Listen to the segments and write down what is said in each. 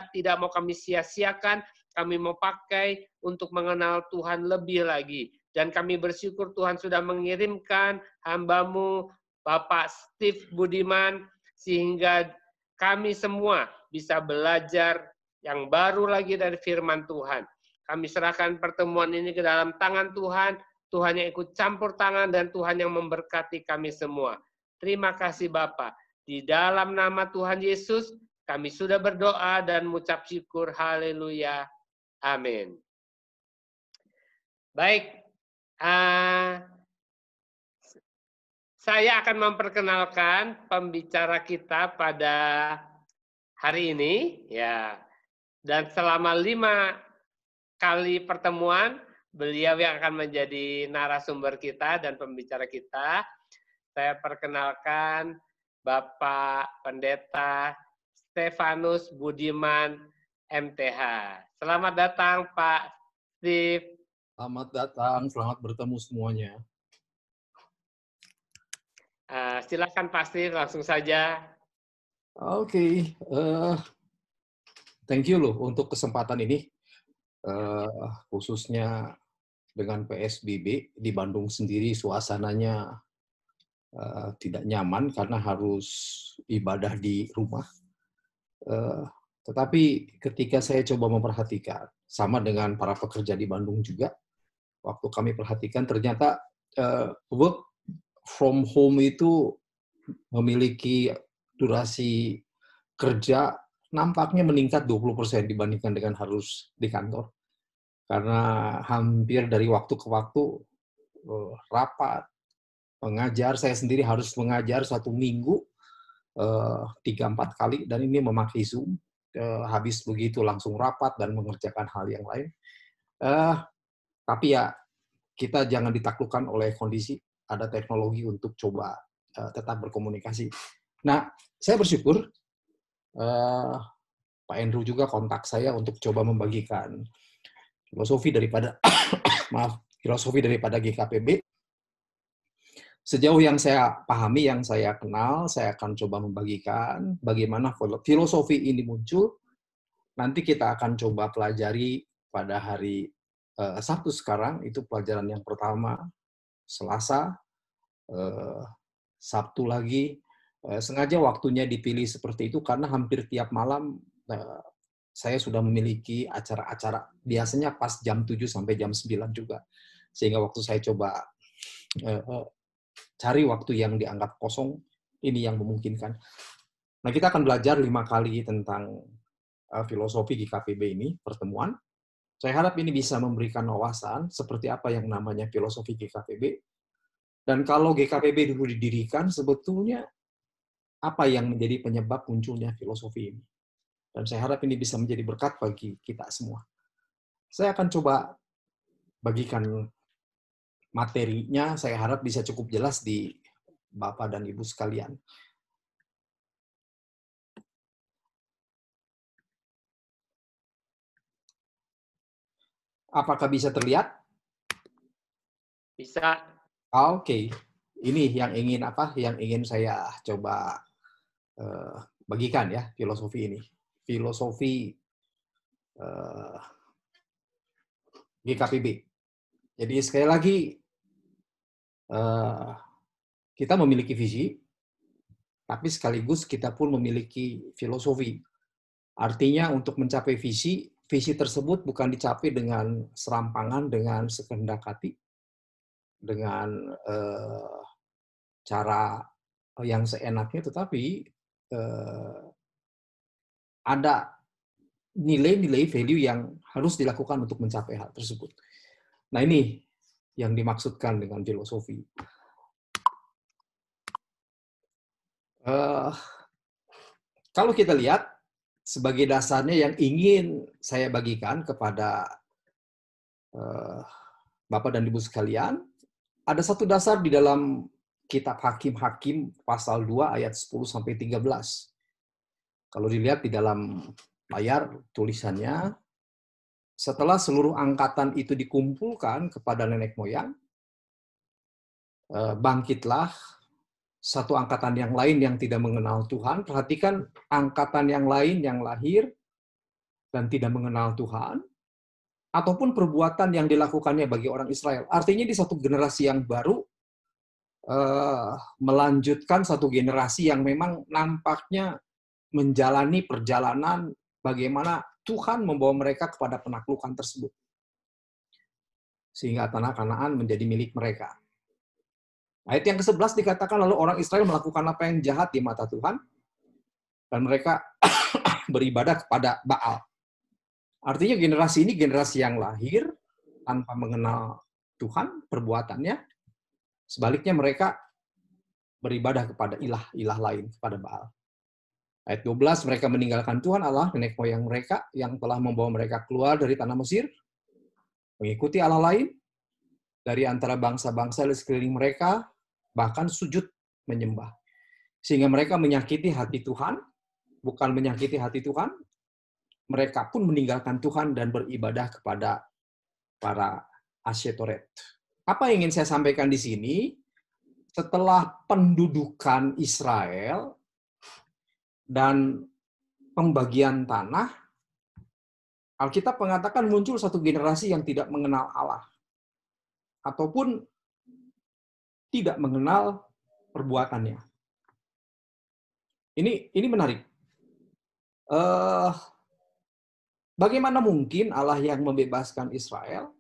tidak mau kami sia-siakan, kami mau pakai untuk mengenal Tuhan lebih lagi. Dan kami bersyukur Tuhan sudah mengirimkan hamba-Mu, Bapak Steve Budiman, sehingga kami semua bisa belajar yang baru lagi dari firman Tuhan. Kami serahkan pertemuan ini ke dalam tangan Tuhan, Tuhan yang ikut campur tangan dan Tuhan yang memberkati kami semua. Terima kasih Bapak. Di dalam nama Tuhan Yesus, kami sudah berdoa dan mengucap syukur. Haleluya. Amin. Baik, saya akan memperkenalkan pembicara kita pada hari ini, ya. Dan selama 5 kali pertemuan, beliau yang akan menjadi narasumber kita dan pembicara kita. Saya perkenalkan Bapak Pendeta Stefanus Budiman, MTH. Selamat datang Pak Steve. Selamat datang, selamat bertemu semuanya. Silakan Pak Steve, langsung saja. Oke, thank you loh untuk kesempatan ini, khususnya dengan PSBB di Bandung sendiri suasananya tidak nyaman karena harus ibadah di rumah. Tetapi ketika saya coba memperhatikan, sama dengan para pekerja di Bandung juga, waktu kami perhatikan ternyata work from home itu memiliki durasi kerja nampaknya meningkat 20% dibandingkan dengan harus di kantor. Karena hampir dari waktu ke waktu rapat, mengajar, saya sendiri harus mengajar 1 minggu 3-4 kali, dan ini memakai Zoom. Habis begitu langsung rapat dan mengerjakan hal yang lain. Tapi ya, kita jangan ditaklukkan oleh kondisi, ada teknologi untuk coba tetap berkomunikasi. Nah, saya bersyukur Pak Andrew juga kontak saya untuk coba membagikan filosofi daripada filosofi daripada GKPB. Sejauh yang saya pahami, yang saya kenal, saya akan coba membagikan bagaimana filosofi ini muncul. Nanti kita akan coba pelajari pada hari Sabtu sekarang, itu pelajaran yang pertama, Selasa, Sabtu lagi. Sengaja waktunya dipilih seperti itu karena hampir tiap malam saya sudah memiliki acara-acara, biasanya pas jam 7 sampai jam 9 juga. Sehingga waktu saya coba cari waktu yang dianggap kosong, ini yang memungkinkan. Nah, kita akan belajar 5 kali tentang filosofi GKPB ini, pertemuan. Saya harap ini bisa memberikan wawasan seperti apa yang namanya filosofi GKPB. Dan kalau GKPB dulu didirikan, sebetulnya apa yang menjadi penyebab munculnya filosofi ini. Dan saya harap ini bisa menjadi berkat bagi kita semua. Saya akan coba bagikan materinya, saya harap bisa cukup jelas di Bapak dan Ibu sekalian. Apakah bisa terlihat? Bisa. Oke. Ini yang ingin Yang ingin saya coba bagikan ya, filosofi ini. Filosofi GKPB. Jadi sekali lagi kita memiliki visi, tapi sekaligus kita pun memiliki filosofi. Artinya untuk mencapai visi tersebut bukan dicapai dengan serampangan, dengan sekehendak hati, dengan cara yang seenaknya, tetapi ada nilai-nilai value yang harus dilakukan untuk mencapai hal tersebut. Nah, ini yang dimaksudkan dengan filosofi. Kalau kita lihat, sebagai dasarnya yang ingin saya bagikan kepada Bapak dan Ibu sekalian, ada satu dasar di dalam kitab Hakim-Hakim pasal 2 ayat 10-13. Kalau dilihat di dalam layar tulisannya, setelah seluruh angkatan itu dikumpulkan kepada nenek moyang, bangkitlah satu angkatan yang lain yang tidak mengenal Tuhan. Perhatikan, angkatan yang lain yang lahir dan tidak mengenal Tuhan, ataupun perbuatan yang dilakukannya bagi orang Israel. Artinya di satu generasi yang baru, melanjutkan satu generasi yang memang nampaknya menjalani perjalanan bagaimana Tuhan membawa mereka kepada penaklukan tersebut. Sehingga tanah Kanaan menjadi milik mereka. Ayat yang ke-11 dikatakan, lalu orang Israel melakukan apa yang jahat di mata Tuhan, dan mereka beribadah kepada Baal. Artinya generasi ini generasi yang lahir tanpa mengenal Tuhan, perbuatannya. Sebaliknya mereka beribadah kepada ilah-ilah lain, kepada Baal. Ayat 12, mereka meninggalkan Tuhan Allah, nenek moyang mereka, yang telah membawa mereka keluar dari tanah Mesir, mengikuti Allah lain, dari antara bangsa-bangsa di sekeliling mereka, bahkan sujud menyembah. Sehingga mereka menyakiti hati Tuhan, bukan menyakiti hati Tuhan, mereka pun meninggalkan Tuhan dan beribadah kepada para Asyetoret. Apa yang ingin saya sampaikan di sini? Setelah pendudukan Israel dan pembagian tanah, Alkitab mengatakan muncul satu generasi yang tidak mengenal Allah, ataupun tidak mengenal perbuatannya. Ini menarik. Bagaimana mungkin Allah yang membebaskan Israel,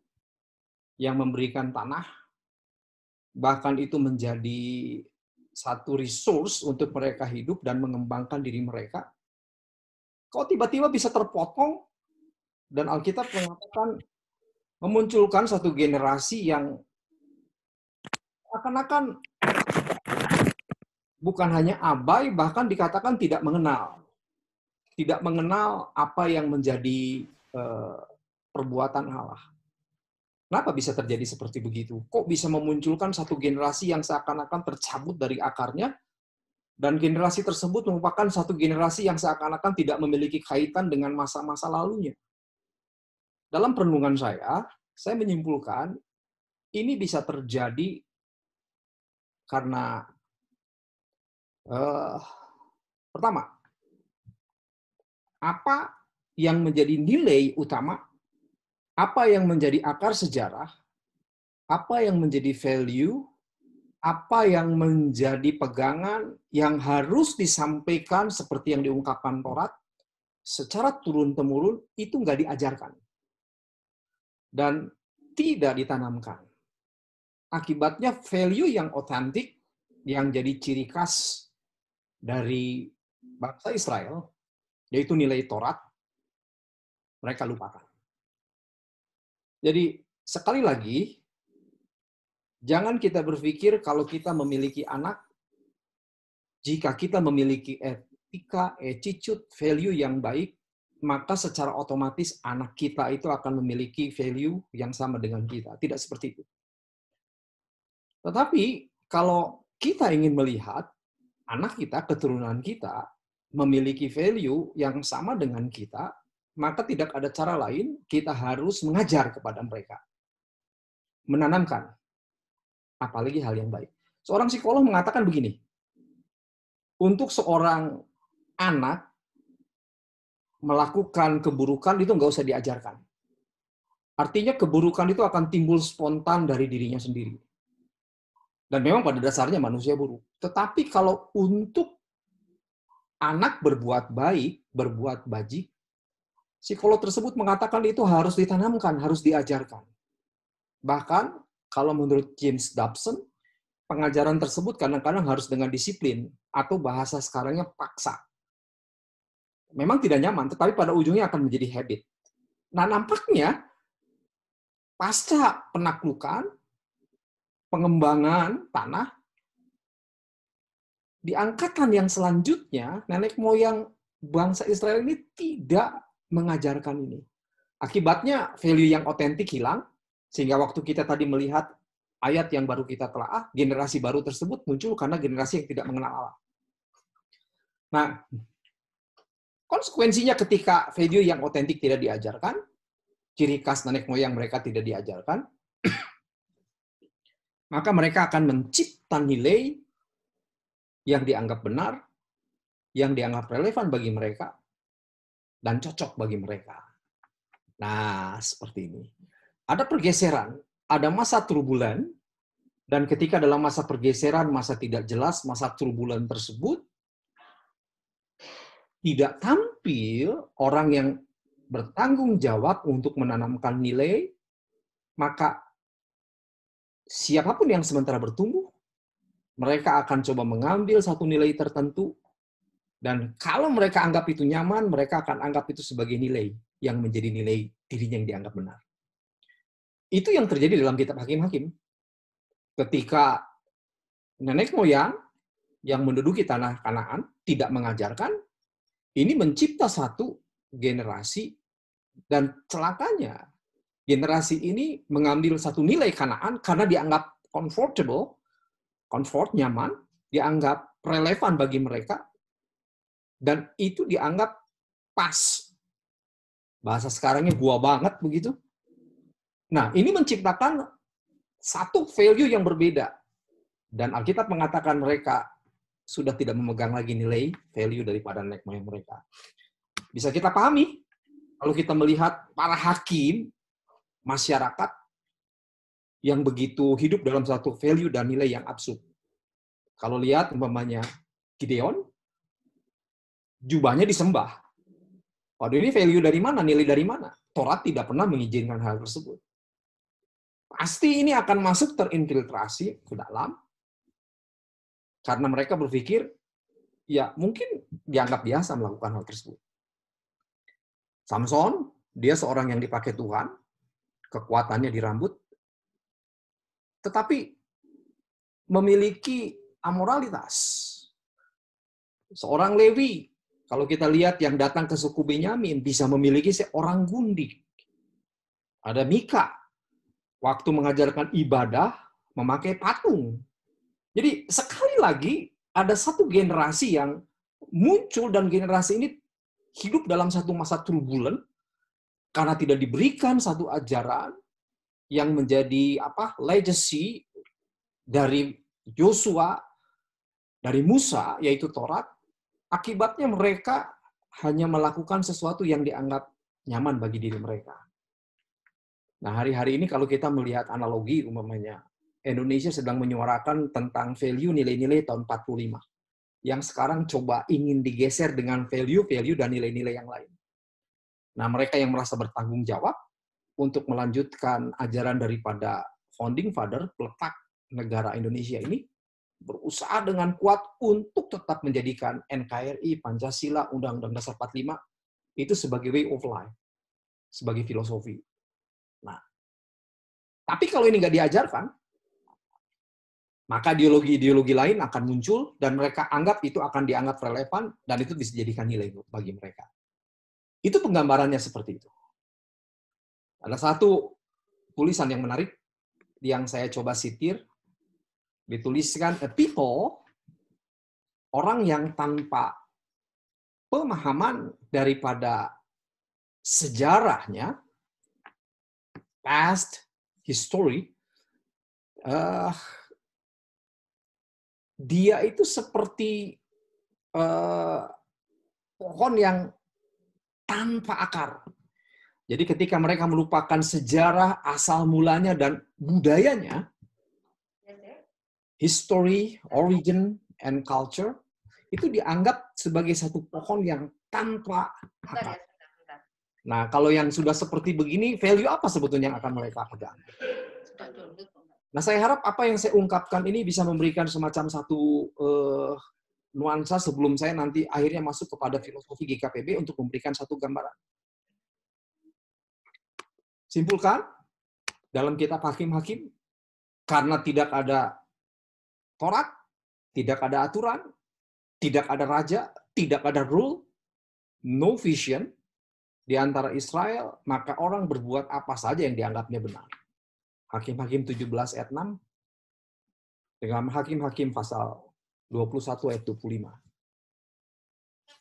yang memberikan tanah, bahkan itu menjadi satu resource untuk mereka hidup dan mengembangkan diri mereka, kok tiba-tiba bisa terpotong, dan Alkitab mengatakan memunculkan satu generasi yang akan-akan bukan hanya abai, bahkan dikatakan tidak mengenal. Tidak mengenal apa yang menjadi perbuatan Allah. Kenapa bisa terjadi seperti begitu? Kok bisa memunculkan satu generasi yang seakan-akan tercabut dari akarnya, dan generasi tersebut merupakan satu generasi yang seakan-akan tidak memiliki kaitan dengan masa-masa lalunya? Dalam perenungan saya menyimpulkan, ini bisa terjadi karena pertama, apa yang menjadi nilai utama, apa yang menjadi akar sejarah, apa yang menjadi value, apa yang menjadi pegangan yang harus disampaikan seperti yang diungkapkan Taurat, secara turun-temurun itu nggak diajarkan. Dan tidak ditanamkan. Akibatnya value yang otentik, yang jadi ciri khas dari bangsa Israel, yaitu nilai Taurat, mereka lupakan. Jadi, sekali lagi, jangan kita berpikir kalau kita memiliki anak, jika kita memiliki etika, attitude, value yang baik, maka secara otomatis anak kita itu akan memiliki value yang sama dengan kita. Tidak seperti itu. Tetapi, kalau kita ingin melihat anak kita, keturunan kita, memiliki value yang sama dengan kita, maka tidak ada cara lain, kita harus mengajar kepada mereka. Menanamkan. Apalagi hal yang baik. Seorang psikolog mengatakan begini, untuk seorang anak melakukan keburukan itu nggak usah diajarkan. Artinya keburukan itu akan timbul spontan dari dirinya sendiri. Dan memang pada dasarnya manusia buruk. Tetapi kalau untuk anak berbuat baik, berbuat bajik, psikolog tersebut mengatakan itu harus ditanamkan, harus diajarkan. Bahkan, kalau menurut James Dobson, pengajaran tersebut kadang-kadang harus dengan disiplin, atau bahasa sekarangnya paksa. Memang tidak nyaman, tetapi pada ujungnya akan menjadi habit. Nah, nampaknya, pasca penaklukan, pengembangan tanah, di angkatan yang selanjutnya, nenek moyang bangsa Israel ini tidak mengajarkan ini. Akibatnya value yang otentik hilang, sehingga waktu kita tadi melihat ayat yang baru kita telaah, generasi baru tersebut muncul karena generasi yang tidak mengenal Allah. Nah, konsekuensinya ketika value yang otentik tidak diajarkan, ciri khas nenek moyang mereka tidak diajarkan, maka mereka akan mencipta nilai yang dianggap benar, yang dianggap relevan bagi mereka, dan cocok bagi mereka. Nah, seperti ini. Ada pergeseran, ada masa turbulen, dan ketika dalam masa pergeseran, masa tidak jelas, masa turbulen tersebut, tidak tampil orang yang bertanggung jawab untuk menanamkan nilai, maka siapapun yang sementara bertumbuh, mereka akan coba mengambil satu nilai tertentu, dan kalau mereka anggap itu nyaman, mereka akan anggap itu sebagai nilai yang menjadi nilai dirinya yang dianggap benar. Itu yang terjadi dalam kitab Hakim-Hakim. Ketika nenek moyang yang menduduki tanah Kanaan tidak mengajarkan, ini mencipta satu generasi, dan celakanya generasi ini mengambil satu nilai Kanaan karena dianggap comfortable, comfort, nyaman, dianggap relevan bagi mereka, dan itu dianggap pas. Bahasa sekarangnya gua banget begitu. Nah, ini menciptakan satu value yang berbeda. Dan Alkitab mengatakan mereka sudah tidak memegang lagi nilai value daripada nenek moyang mereka. Bisa kita pahami kalau kita melihat para hakim masyarakat yang begitu hidup dalam satu value dan nilai yang absurd. Kalau lihat umpamanya Gideon, jubahnya disembah. Waduh, ini value dari mana? Nilai dari mana? Taurat tidak pernah mengizinkan hal tersebut. Pasti ini akan masuk terinfiltrasi ke dalam, karena mereka berpikir, ya mungkin dianggap biasa melakukan hal tersebut. Samson, dia seorang yang dipakai Tuhan, kekuatannya di rambut, tetapi memiliki amoralitas. Seorang Lewi, kalau kita lihat yang datang ke suku Benyamin, bisa memiliki seorang gundik. Ada Mika, waktu mengajarkan ibadah, memakai patung. Jadi sekali lagi, ada satu generasi yang muncul, dan generasi ini hidup dalam satu masa turbulen, karena tidak diberikan satu ajaran yang menjadi legacy dari Yosua, dari Musa, yaitu Taurat. Akibatnya mereka hanya melakukan sesuatu yang dianggap nyaman bagi diri mereka. Nah, hari-hari ini kalau kita melihat analogi, umpamanya Indonesia sedang menyuarakan tentang value nilai-nilai tahun 45. Yang sekarang coba ingin digeser dengan value-value dan nilai-nilai yang lain. Nah, mereka yang merasa bertanggung jawab untuk melanjutkan ajaran daripada founding father, peletak negara Indonesia ini, berusaha dengan kuat untuk tetap menjadikan NKRI, Pancasila, Undang-Undang Dasar 45 itu sebagai way of life, sebagai filosofi. Nah, tapi kalau ini nggak diajarkan, maka ideologi-ideologi lain akan muncul, dan mereka anggap itu akan dianggap relevan, dan itu bisa dijadikan nilai bagi mereka. Itu penggambarannya seperti itu. Ada satu tulisan yang menarik, yang saya coba sitir, dituliskan, a people, orang yang tanpa pemahaman daripada sejarahnya, past history, dia itu seperti pohon yang tanpa akar. Jadi ketika mereka melupakan sejarah asal mulanya dan budayanya, history, origin, and culture, itu dianggap sebagai satu pohon yang tanpa akar. Nah, kalau yang sudah seperti begini, value apa sebetulnya yang akan mereka pegang? Nah, saya harap apa yang saya ungkapkan ini bisa memberikan semacam satu nuansa sebelum saya nanti akhirnya masuk kepada filosofi GKPB untuk memberikan satu gambaran. Simpulkan, dalam kitab Hakim-Hakim, karena tidak ada Taurat, tidak ada aturan, tidak ada raja, tidak ada rule, no vision di antara Israel, maka orang berbuat apa saja yang dianggapnya benar. Hakim-Hakim 17 ayat 6, dengan Hakim-Hakim pasal 21 ayat 25.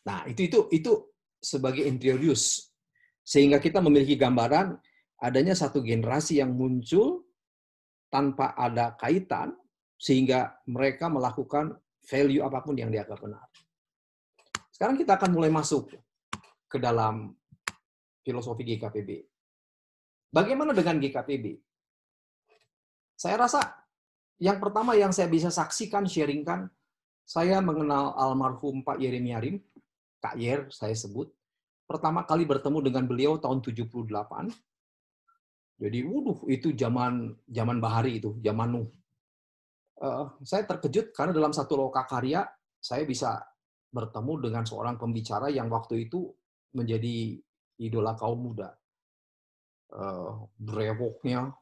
Nah, itu sebagai introduce, sehingga kita memiliki gambaran adanya satu generasi yang muncul tanpa ada kaitan, sehingga mereka melakukan value apapun yang dianggap benar. Sekarang kita akan mulai masuk ke dalam filosofi GKPB. Bagaimana dengan GKPB? Saya rasa yang pertama yang saya bisa saksikan, sharingkan, saya mengenal almarhum Pak Yeremiarim, Kak Yer saya sebut. Pertama kali bertemu dengan beliau tahun 78. Jadi, itu zaman bahari itu, zaman Nuh. Saya terkejut karena dalam satu lokakarya saya bisa bertemu dengan seorang pembicara yang waktu itu menjadi idola kaum muda. Brewoknya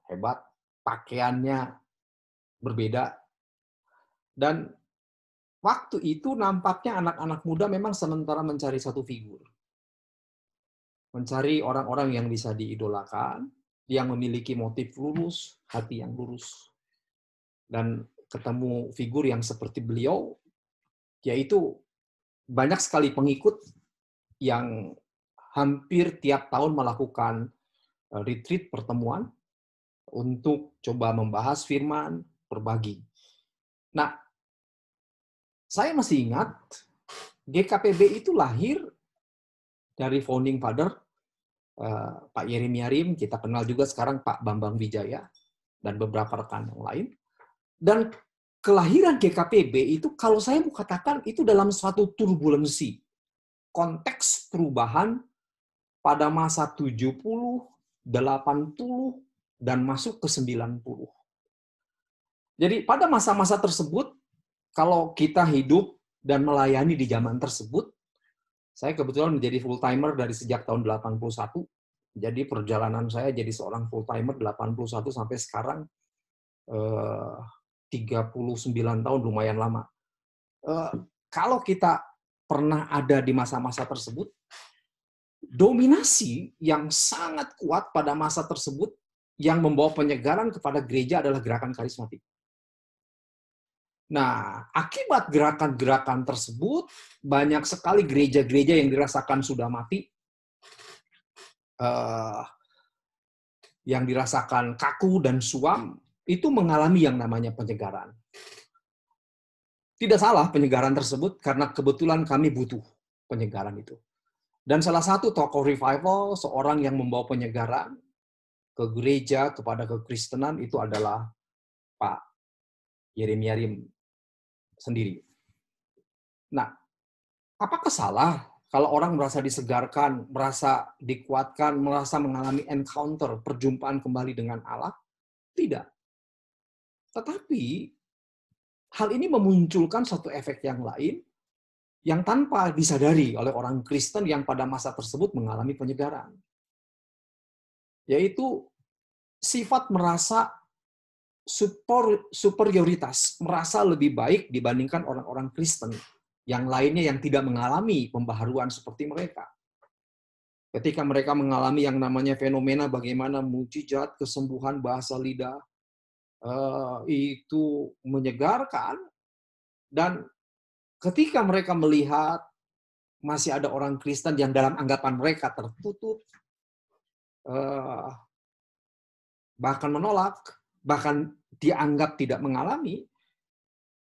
hebat, pakaiannya berbeda, dan waktu itu nampaknya anak-anak muda memang sementara mencari satu figur. Mencari orang-orang yang bisa diidolakan, yang memiliki motif lurus, hati yang lurus. Dan ketemu figur yang seperti beliau, yaitu banyak sekali pengikut yang hampir tiap tahun melakukan retreat pertemuan untuk coba membahas firman, berbagi. Nah, saya masih ingat GKPB itu lahir dari founding father Pak Yeremiarim, kita kenal juga sekarang Pak Bambang Wijaya, dan beberapa rekan yang lain. Dan kelahiran GKPB itu kalau saya mau katakan itu dalam suatu turbulensi. Konteks perubahan pada masa 70, 80, dan masuk ke 90. Jadi pada masa-masa tersebut, kalau kita hidup dan melayani di zaman tersebut, saya kebetulan menjadi full-timer dari sejak tahun 81. Jadi perjalanan saya jadi seorang full-timer 81 sampai sekarang 39 tahun, lumayan lama. Kalau kita pernah ada di masa-masa tersebut, dominasi yang sangat kuat pada masa tersebut yang membawa penyegaran kepada gereja adalah gerakan karismatik. Nah, akibat gerakan-gerakan tersebut, banyak sekali gereja-gereja yang dirasakan sudah mati, yang dirasakan kaku dan suam, itu mengalami yang namanya penyegaran. Tidak salah penyegaran tersebut, karena kebetulan kami butuh penyegaran itu. Dan salah satu tokoh revival, seorang yang membawa penyegaran ke gereja, kepada kekristenan, itu adalah Pak Yeremiarim sendiri. Nah, apakah salah kalau orang merasa disegarkan, merasa dikuatkan, merasa mengalami encounter, perjumpaan kembali dengan Allah? Tidak. Tetapi, hal ini memunculkan satu efek yang lain, yang tanpa disadari oleh orang Kristen yang pada masa tersebut mengalami penyegaran. Yaitu sifat merasa superioritas, merasa lebih baik dibandingkan orang-orang Kristen yang lainnya yang tidak mengalami pembaharuan seperti mereka. Ketika mereka mengalami yang namanya fenomena bagaimana mujizat, kesembuhan, bahasa lidah, itu menyegarkan, dan ketika mereka melihat masih ada orang Kristen yang dalam anggapan mereka tertutup, bahkan menolak, bahkan dianggap tidak mengalami,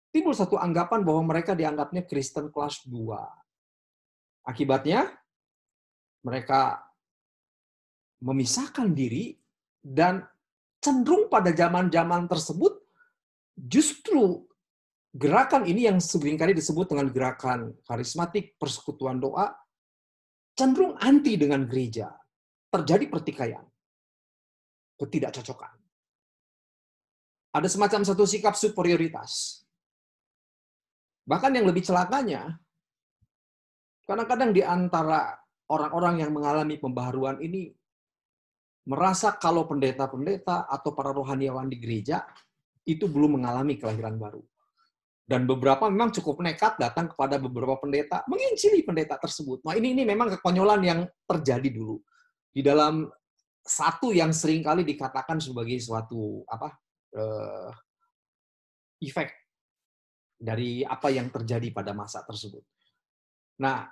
timbul satu anggapan bahwa mereka dianggapnya Kristen kelas 2. Akibatnya, mereka memisahkan diri, dan cenderung pada zaman-zaman tersebut, justru gerakan ini yang seringkali disebut dengan gerakan karismatik, persekutuan doa, cenderung anti dengan gereja. Terjadi pertikaian, ketidakcocokan. Ada semacam satu sikap superioritas. Bahkan yang lebih celakanya, kadang-kadang di antara orang-orang yang mengalami pembaharuan ini, merasa kalau pendeta-pendeta atau para rohaniawan di gereja, itu belum mengalami kelahiran baru. Dan beberapa memang cukup nekat datang kepada beberapa pendeta, menginjili pendeta tersebut. Nah, ini memang kekonyolan yang terjadi dulu. Di dalam satu yang seringkali dikatakan sebagai suatu efek dari apa yang terjadi pada masa tersebut. Nah,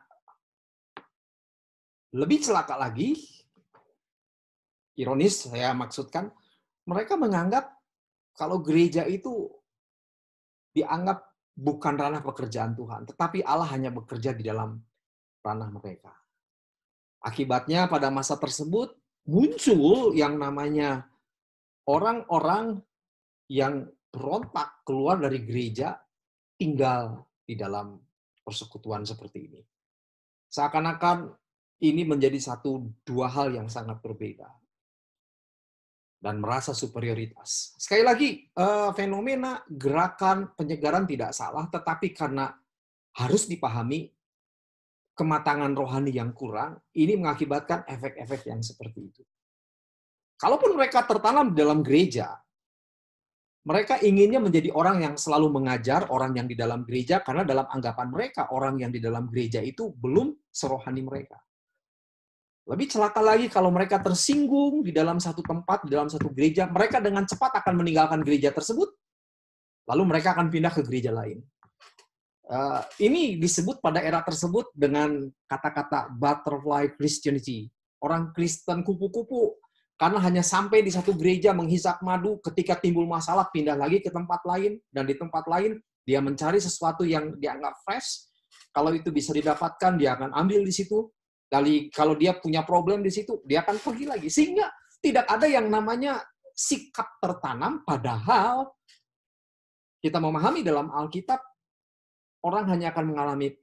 lebih celaka lagi, ironis saya maksudkan, mereka menganggap kalau gereja itu dianggap bukan ranah pekerjaan Tuhan, tetapi Allah hanya bekerja di dalam ranah mereka. Akibatnya pada masa tersebut muncul yang namanya orang-orang yang berontak keluar dari gereja, tinggal di dalam persekutuan seperti ini. Seakan-akan ini menjadi dua hal yang sangat berbeda. Dan merasa superioritas. Sekali lagi, fenomena gerakan penyegaran tidak salah, tetapi karena harus dipahami kematangan rohani yang kurang, ini mengakibatkan efek-efek yang seperti itu. Kalaupun mereka tertanam di dalam gereja, mereka inginnya menjadi orang yang selalu mengajar orang yang di dalam gereja, karena dalam anggapan mereka, orang yang di dalam gereja itu belum serohani mereka. Lebih celaka lagi kalau mereka tersinggung di dalam satu tempat, di dalam satu gereja, mereka dengan cepat akan meninggalkan gereja tersebut, lalu mereka akan pindah ke gereja lain. Ini disebut pada era tersebut dengan kata-kata butterfly Christianity. Orang Kristen kupu-kupu, karena hanya sampai di satu gereja menghisap madu, ketika timbul masalah pindah lagi ke tempat lain, dan di tempat lain dia mencari sesuatu yang dianggap fresh. Kalau itu bisa didapatkan, dia akan ambil di situ. Kalau dia punya problem di situ, dia akan pergi lagi. Sehingga tidak ada yang namanya sikap tertanam, padahal kita memahami dalam Alkitab, orang hanya akan mengalami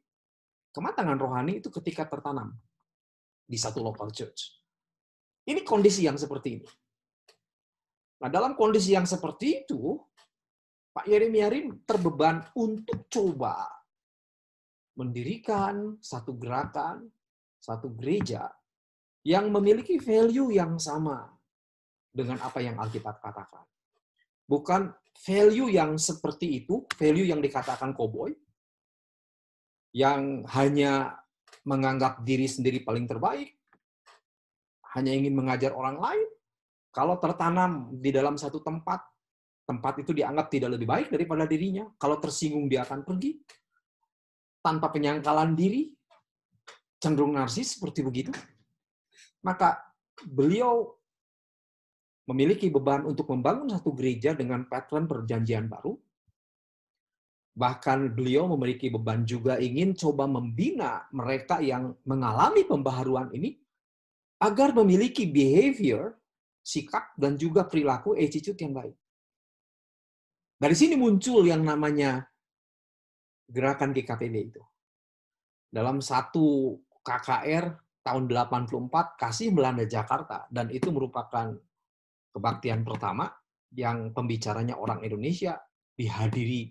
kematangan rohani itu ketika tertanam di satu local church. Ini kondisi yang seperti ini. Nah, dalam kondisi yang seperti itu, Pak Yeremia Rim terbeban untuk coba mendirikan satu gerakan, satu gereja yang memiliki value yang sama dengan apa yang Alkitab katakan. Bukan value yang seperti itu, value yang dikatakan koboi, yang hanya menganggap diri sendiri paling terbaik, hanya ingin mengajar orang lain. Kalau tertanam di dalam satu tempat, tempat itu dianggap tidak lebih baik daripada dirinya. Kalau tersinggung, dia akan pergi. Tanpa penyangkalan diri, cenderung narsis seperti begitu. Maka beliau memiliki beban untuk membangun satu gereja dengan pattern perjanjian baru. Bahkan beliau memiliki beban juga ingin coba membina mereka yang mengalami pembaharuan ini agar memiliki behavior, sikap, dan juga perilaku attitude yang baik. Dari sini muncul yang namanya gerakan GKPB itu. Dalam satu KKR tahun 84 Kasih Melanda Jakarta, dan itu merupakan kebaktian pertama yang pembicaranya orang Indonesia, dihadiri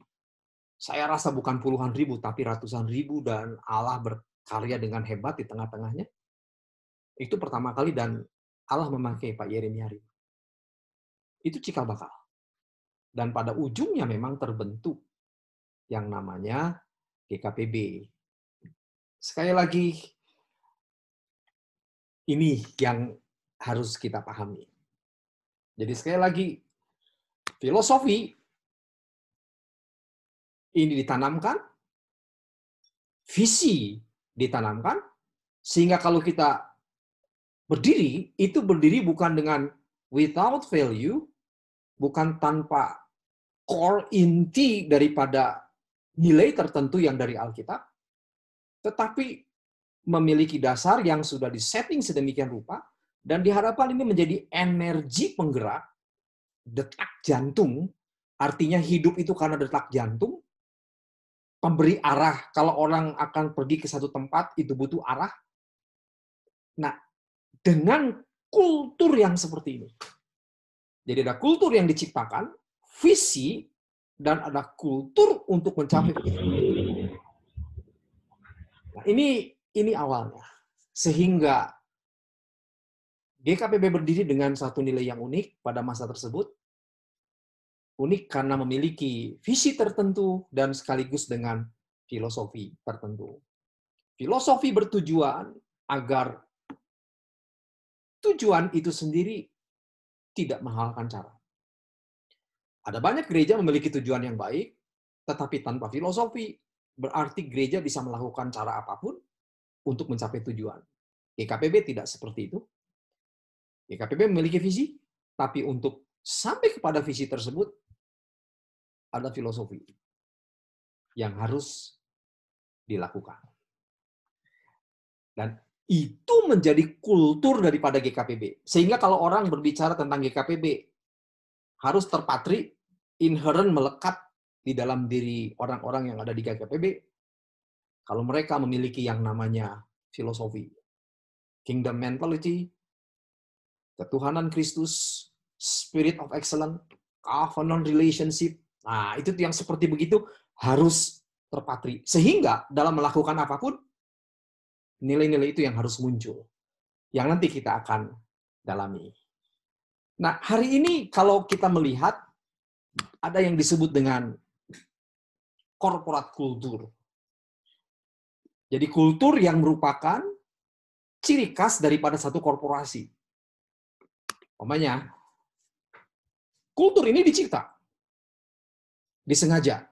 saya rasa bukan puluhan ribu tapi ratusan ribu, dan Allah berkarya dengan hebat di tengah-tengahnya. Itu pertama kali, dan Allah memakai Pak Yeremia Rim. Itu cikal bakal. Dan pada ujungnya memang terbentuk yang namanya GKPB. Sekali lagi, ini yang harus kita pahami. Jadi sekali lagi, filosofi ini ditanamkan, visi ditanamkan, sehingga kalau kita berdiri, itu berdiri bukan dengan without value, bukan tanpa core inti daripada nilai tertentu yang dari Alkitab, tetapi memiliki dasar yang sudah disetting sedemikian rupa, dan diharapkan ini menjadi energi penggerak, detak jantung, artinya hidup itu karena detak jantung, pemberi arah. Kalau orang akan pergi ke satu tempat, itu butuh arah. Nah, dengan kultur yang seperti ini. Jadi ada kultur yang diciptakan, visi, dan ada kultur untuk mencapai. Nah, ini awalnya. Sehingga GKPB berdiri dengan satu nilai yang unik pada masa tersebut. Unik karena memiliki visi tertentu dan sekaligus dengan filosofi tertentu. Filosofi bertujuan agar tujuan itu sendiri tidak menghalalkan cara. Ada banyak gereja memiliki tujuan yang baik, tetapi tanpa filosofi, berarti gereja bisa melakukan cara apapun untuk mencapai tujuan. GKPB tidak seperti itu. GKPB memiliki visi, tapi untuk sampai kepada visi tersebut, ada filosofi yang harus dilakukan. Dan itu menjadi kultur daripada GKPB. Sehingga kalau orang berbicara tentang GKPB, harus terpatri, inherent melekat di dalam diri orang-orang yang ada di GKPB, kalau mereka memiliki yang namanya filosofi, kingdom mentality, ketuhanan Kristus, spirit of excellence, covenant relationship, nah itu yang seperti begitu harus terpatri. Sehingga dalam melakukan apapun, nilai-nilai itu yang harus muncul, yang nanti kita akan dalami. Nah, hari ini kalau kita melihat, ada yang disebut dengan corporate kultur. Jadi kultur yang merupakan ciri khas daripada satu korporasi. Umpamanya, kultur ini dicipta, disengaja,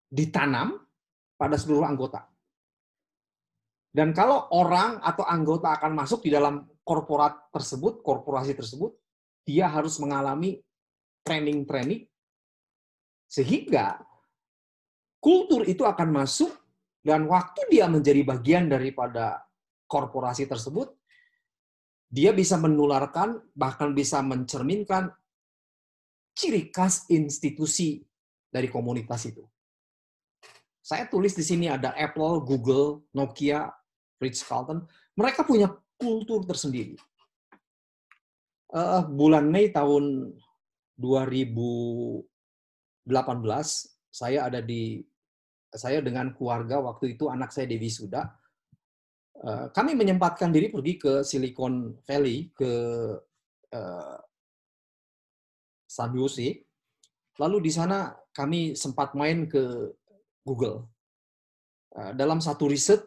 ditanam pada seluruh anggota. Dan kalau orang atau anggota akan masuk di dalam korporasi tersebut, dia harus mengalami training-training, sehingga kultur itu akan masuk, dan waktu dia menjadi bagian daripada korporasi tersebut, dia bisa menularkan, bahkan bisa mencerminkan ciri khas institusi dari komunitas itu. Saya tulis di sini ada Apple, Google, Nokia, Ritz-Carlton. Mereka punya kultur tersendiri. Bulan Mei tahun 2018, saya dengan keluarga, waktu itu anak saya Dewi Suda, kami menyempatkan diri pergi ke Silicon Valley, ke San Jose. Lalu di sana kami sempat main ke Google. Dalam satu riset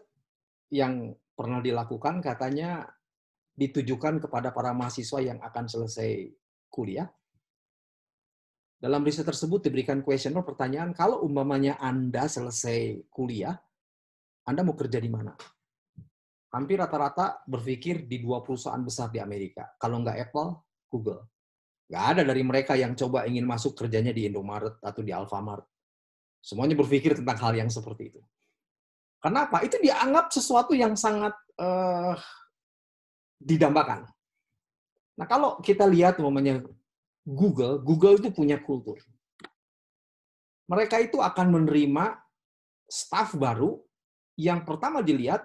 yang pernah dilakukan, katanya ditujukan kepada para mahasiswa yang akan selesai kuliah. Dalam riset tersebut diberikan kuesioner, pertanyaan, kalau umpamanya Anda selesai kuliah, Anda mau kerja di mana? Hampir rata-rata berpikir di 2 perusahaan besar di Amerika. Kalau nggak Apple, Google. Nggak ada dari mereka yang coba ingin masuk kerjanya di Indomaret atau di Alfamart. Semuanya berpikir tentang hal yang seperti itu. Kenapa? Itu dianggap sesuatu yang sangat didambakan. Nah, kalau kita lihat umpamanya Google itu punya kultur. Mereka itu akan menerima staf baru, yang pertama dilihat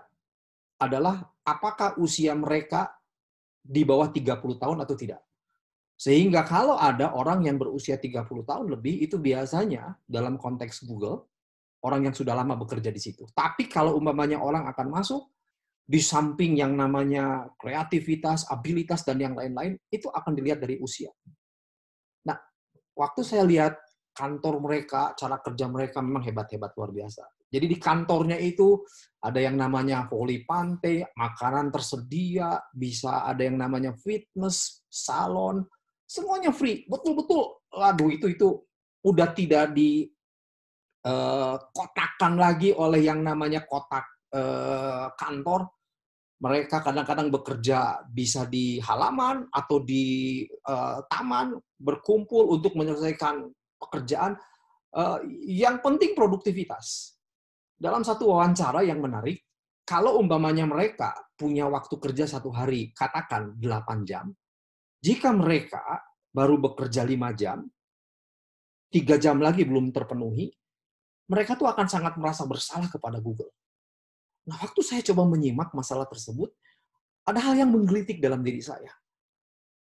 adalah apakah usia mereka di bawah 30 tahun atau tidak. Sehingga kalau ada orang yang berusia 30 tahun lebih, itu biasanya dalam konteks Google, orang yang sudah lama bekerja di situ. Tapi kalau umpamanya orang akan masuk, di samping yang namanya kreativitas, abilitas, dan yang lain-lain, itu akan dilihat dari usia. Nah, waktu saya lihat kantor mereka, cara kerja mereka memang hebat-hebat, luar biasa. Jadi di kantornya itu ada yang namanya voli pantai, makanan tersedia, bisa ada yang namanya fitness, salon, semuanya free, betul-betul. Aduh, itu udah tidak dikotakkan lagi oleh yang namanya kotak kantor. Mereka kadang-kadang bekerja bisa di halaman atau di taman, berkumpul untuk menyelesaikan pekerjaan. Yang penting produktivitas. Dalam satu wawancara yang menarik, kalau umpamanya mereka punya waktu kerja 1 hari, katakan 8 jam, jika mereka baru bekerja 5 jam, 3 jam lagi belum terpenuhi, mereka tuh akan sangat merasa bersalah kepada Google. Nah, waktu saya coba menyimak masalah tersebut, ada hal yang menggelitik dalam diri saya.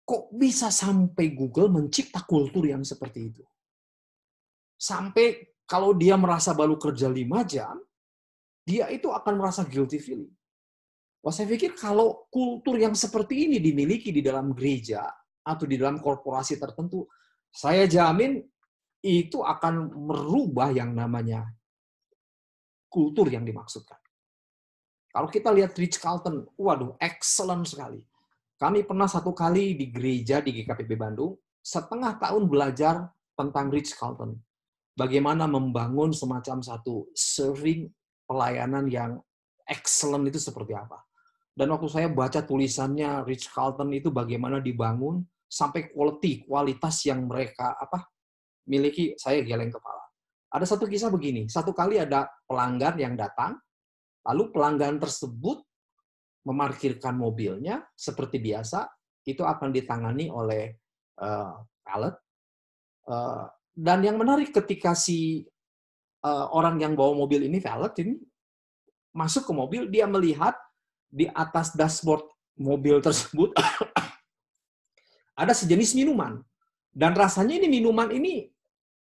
Kok bisa sampai Google mencipta kultur yang seperti itu? Sampai kalau dia merasa baru kerja 5 jam, dia itu akan merasa guilty feeling. Wah, saya pikir kalau kultur yang seperti ini dimiliki di dalam gereja atau di dalam korporasi tertentu, saya jamin itu akan merubah yang namanya kultur yang dimaksudkan. Kalau kita lihat Ritz-Carlton, waduh, excellent sekali. Kami pernah 1 kali di gereja di GKPB Bandung, setengah tahun belajar tentang Ritz-Carlton. Bagaimana membangun semacam satu serving pelayanan yang excellent itu seperti apa. Dan waktu saya baca tulisannya Ritz-Carlton itu bagaimana dibangun, sampai kualitas yang mereka miliki, saya geleng kepala. Ada satu kisah begini, 1 kali ada pelanggan yang datang, lalu pelanggan tersebut memarkirkan mobilnya seperti biasa, itu akan ditangani oleh valet. Dan yang menarik ketika si orang yang bawa mobil ini, valet ini, masuk ke mobil, dia melihat di atas dashboard mobil tersebut ada sejenis minuman. Dan rasanya minuman ini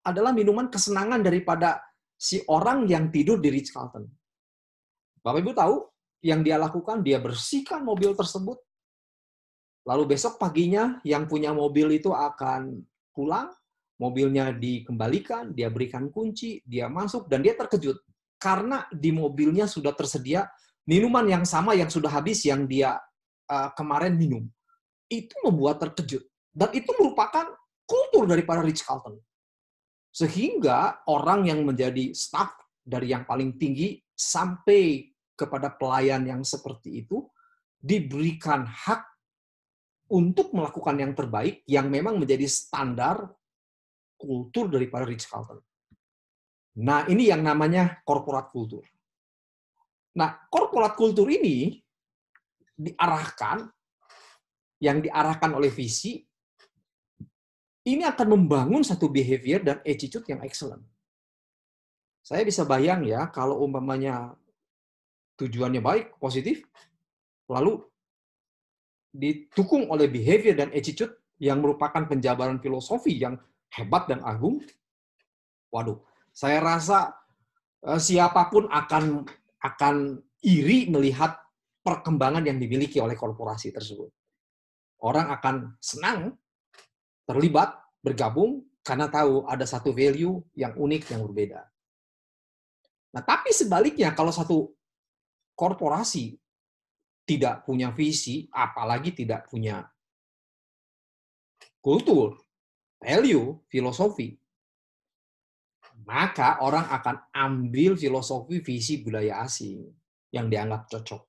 adalah minuman kesenangan daripada si orang yang tidur di Ritz-Carlton. Bapak Ibu tahu, yang dia lakukan, dia bersihkan mobil tersebut. Lalu besok paginya yang punya mobil itu akan pulang, mobilnya dikembalikan, dia berikan kunci, dia masuk, dan dia terkejut. Karena di mobilnya sudah tersedia minuman yang sama yang sudah habis yang dia kemarin minum. Itu membuat terkejut. Dan itu merupakan kultur daripada Ritz-Carlton. Sehingga orang yang menjadi staf dari yang paling tinggi sampai kepada pelayan yang seperti itu diberikan hak untuk melakukan yang terbaik yang memang menjadi standar kultur daripada Ritz-Carlton. Nah, ini yang namanya corporate kultur. Nah, corporate kultur ini yang diarahkan oleh visi, ini akan membangun satu behavior dan attitude yang excellent. Saya bisa bayang ya, kalau umpamanya tujuannya baik, positif, lalu didukung oleh behavior dan attitude yang merupakan penjabaran filosofi yang hebat dan agung, waduh, saya rasa siapapun akan iri melihat perkembangan yang dimiliki oleh korporasi tersebut. Orang akan senang terlibat, bergabung, karena tahu ada satu value yang unik, yang berbeda. Nah, tapi sebaliknya, kalau satu korporasi tidak punya visi, apalagi tidak punya kultur, value, filosofi, maka orang akan ambil filosofi, visi, budaya asing yang dianggap cocok.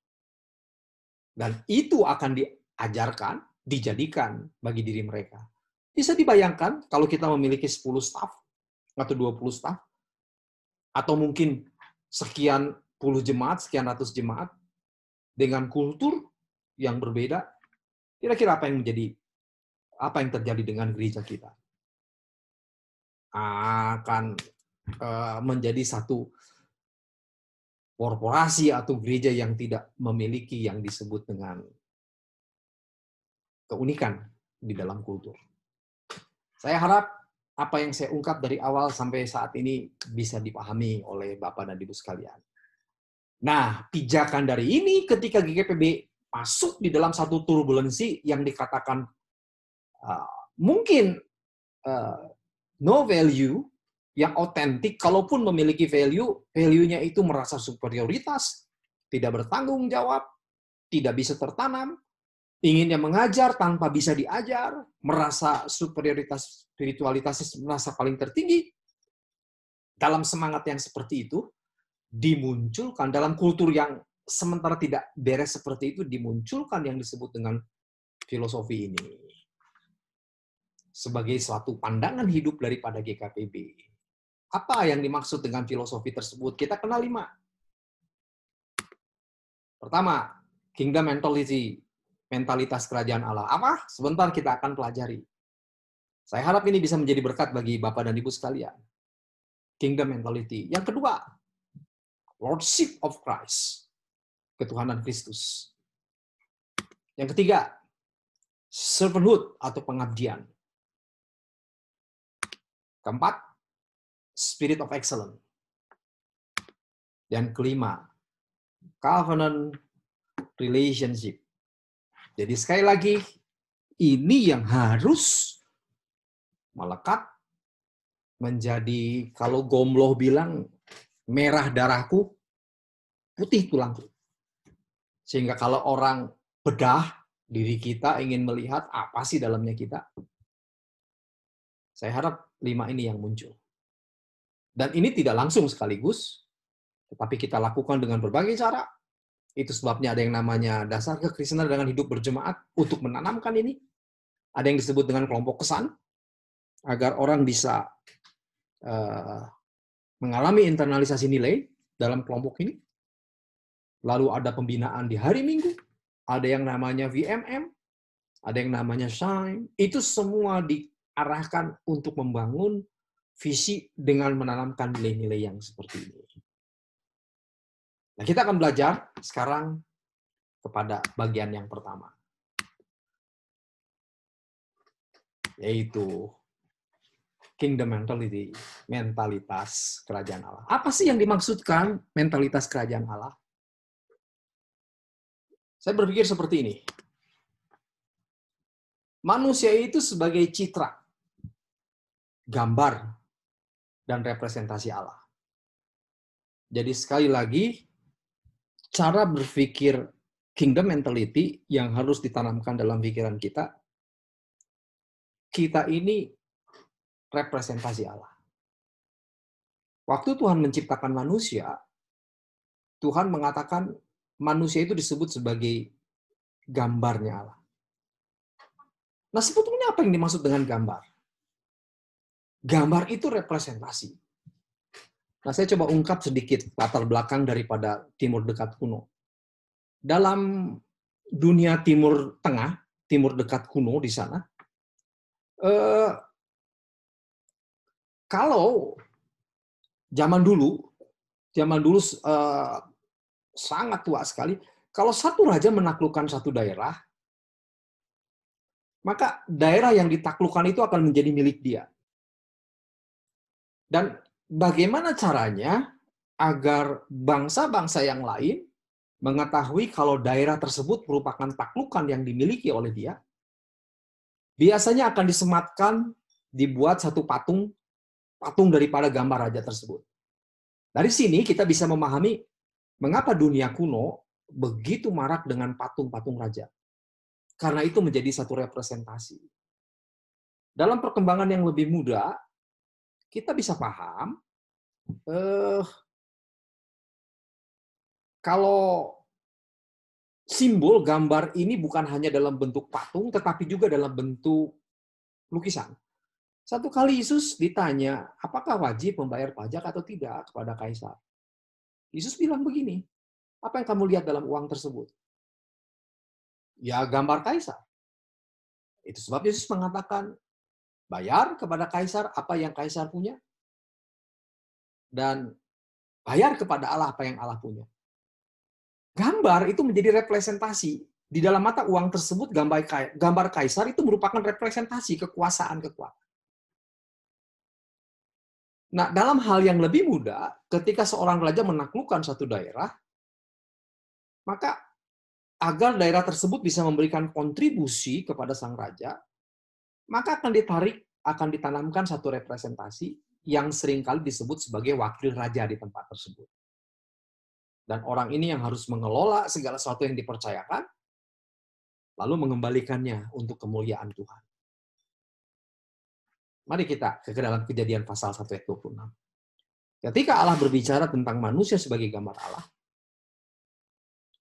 Dan itu akan diajarkan, dijadikan bagi diri mereka. Bisa dibayangkan kalau kita memiliki 10 staf atau 20 staf, atau mungkin sekian puluh jemaat, sekian ratus jemaat, dengan kultur yang berbeda, kira-kira apa yang terjadi dengan gereja kita? Akan menjadi satu korporasi atau gereja yang tidak memiliki yang disebut dengan keunikan di dalam kultur. Saya harap apa yang saya ungkap dari awal sampai saat ini bisa dipahami oleh Bapak dan Ibu sekalian. Nah, pijakan dari ini ketika GKPB masuk di dalam satu turbulensi yang dikatakan mungkin no value, yang otentik, kalaupun memiliki value-nya itu merasa superioritas, tidak bertanggung jawab, tidak bisa tertanam, inginnya mengajar tanpa bisa diajar, merasa superioritas spiritualitasnya merasa paling tertinggi. Dalam semangat yang seperti itu, dimunculkan dalam kultur yang sementara tidak beres seperti itu, dimunculkan yang disebut dengan filosofi ini. Sebagai suatu pandangan hidup daripada GKPB. Apa yang dimaksud dengan filosofi tersebut? Kita kenal 5. Pertama, kingdom mentality, mentalitas kerajaan Allah. Apa? Sebentar kita akan pelajari. Saya harap ini bisa menjadi berkat bagi Bapak dan Ibu sekalian. Kingdom mentality. Yang kedua, Lordship of Christ. Ketuhanan Kristus. Yang ketiga, servanthood atau pengabdian. Keempat, Spirit of Excellence. Dan kelima, Covenant Relationship. Jadi sekali lagi, ini yang harus melekat menjadi, kalau Gomloh bilang, merah darahku, putih tulangku. Sehingga kalau orang bedah diri kita, ingin melihat apa sih dalamnya kita, saya harap 5 ini yang muncul. Dan ini tidak langsung sekaligus, tetapi kita lakukan dengan berbagai cara. Itu sebabnya ada yang namanya dasar kekristenan dengan hidup berjemaat untuk menanamkan ini. Ada yang disebut dengan kelompok kesan, agar orang bisa mengalami internalisasi nilai dalam kelompok ini. Lalu ada pembinaan di hari Minggu, ada yang namanya VMM, ada yang namanya Shine. Itu semua diarahkan untuk membangun visi dengan menanamkan nilai-nilai yang seperti ini. Nah, kita akan belajar sekarang kepada bagian yang pertama, yaitu kingdom mentality, mentalitas kerajaan Allah. Apa sih yang dimaksudkan mentalitas kerajaan Allah? Saya berpikir seperti ini. Manusia itu sebagai citra, gambar, dan representasi Allah. Jadi sekali lagi, cara berpikir kingdom mentality yang harus ditanamkan dalam pikiran kita, kita ini representasi Allah. Waktu Tuhan menciptakan manusia, Tuhan mengatakan manusia itu disebut sebagai gambarnya Allah. Nah, sebetulnya apa yang dimaksud dengan gambar? Gambar itu representasi. Nah, saya coba ungkap sedikit latar belakang daripada Timur Dekat kuno. Dalam dunia Timur Tengah, Timur Dekat kuno di sana, kalau zaman dulu sangat tua sekali, kalau satu raja menaklukkan satu daerah, maka daerah yang ditaklukkan itu akan menjadi milik dia. Dan bagaimana caranya agar bangsa-bangsa yang lain mengetahui kalau daerah tersebut merupakan taklukan yang dimiliki oleh dia? Biasanya akan disematkan, dibuat satu patung daripada gambar raja tersebut. Dari sini kita bisa memahami mengapa dunia kuno begitu marak dengan patung-patung raja. Karena itu menjadi satu representasi. Dalam perkembangan yang lebih muda, kita bisa paham kalau simbol gambar ini bukan hanya dalam bentuk patung, tetapi juga dalam bentuk lukisan. Satu kali Yesus ditanya, apakah wajib membayar pajak atau tidak kepada kaisar? Yesus bilang begini, apa yang kamu lihat dalam uang tersebut? Ya, gambar kaisar. Itu sebab Yesus mengatakan, bayar kepada kaisar apa yang kaisar punya, dan bayar kepada Allah apa yang Allah punya. Gambar itu menjadi representasi. Di dalam mata uang tersebut, gambar kaisar itu merupakan representasi kekuasaan-kekuasaan. Nah, dalam hal yang lebih mudah, ketika seorang raja menaklukkan satu daerah, maka agar daerah tersebut bisa memberikan kontribusi kepada sang raja, maka akan ditanamkan satu representasi yang seringkali disebut sebagai wakil raja di tempat tersebut. Dan orang ini yang harus mengelola segala sesuatu yang dipercayakan, lalu mengembalikannya untuk kemuliaan Tuhan. Mari kita ke dalam Kejadian pasal 1 ayat 26. Ketika Allah berbicara tentang manusia sebagai gambar Allah,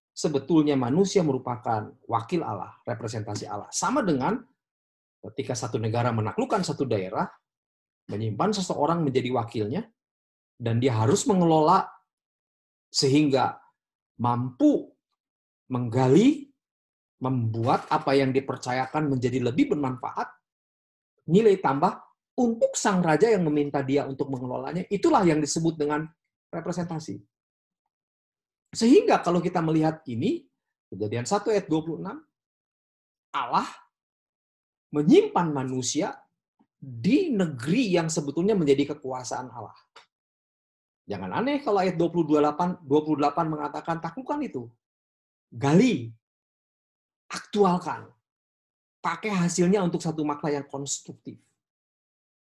sebetulnya manusia merupakan wakil Allah, representasi Allah. Sama dengan ketika satu negara menaklukkan satu daerah, menyimpan seseorang menjadi wakilnya, dan dia harus mengelola sehingga mampu menggali, membuat apa yang dipercayakan menjadi lebih bermanfaat, nilai tambah untuk sang raja yang meminta dia untuk mengelolanya. Itulah yang disebut dengan representasi. Sehingga kalau kita melihat ini, Kejadian 1 ayat 26, Allah menyimpan manusia di negeri yang sebetulnya menjadi kekuasaan Allah. Jangan aneh kalau ayat 28 mengatakan taklukkan itu. Gali, aktualkan. Pakai hasilnya untuk satu makna yang konstruktif.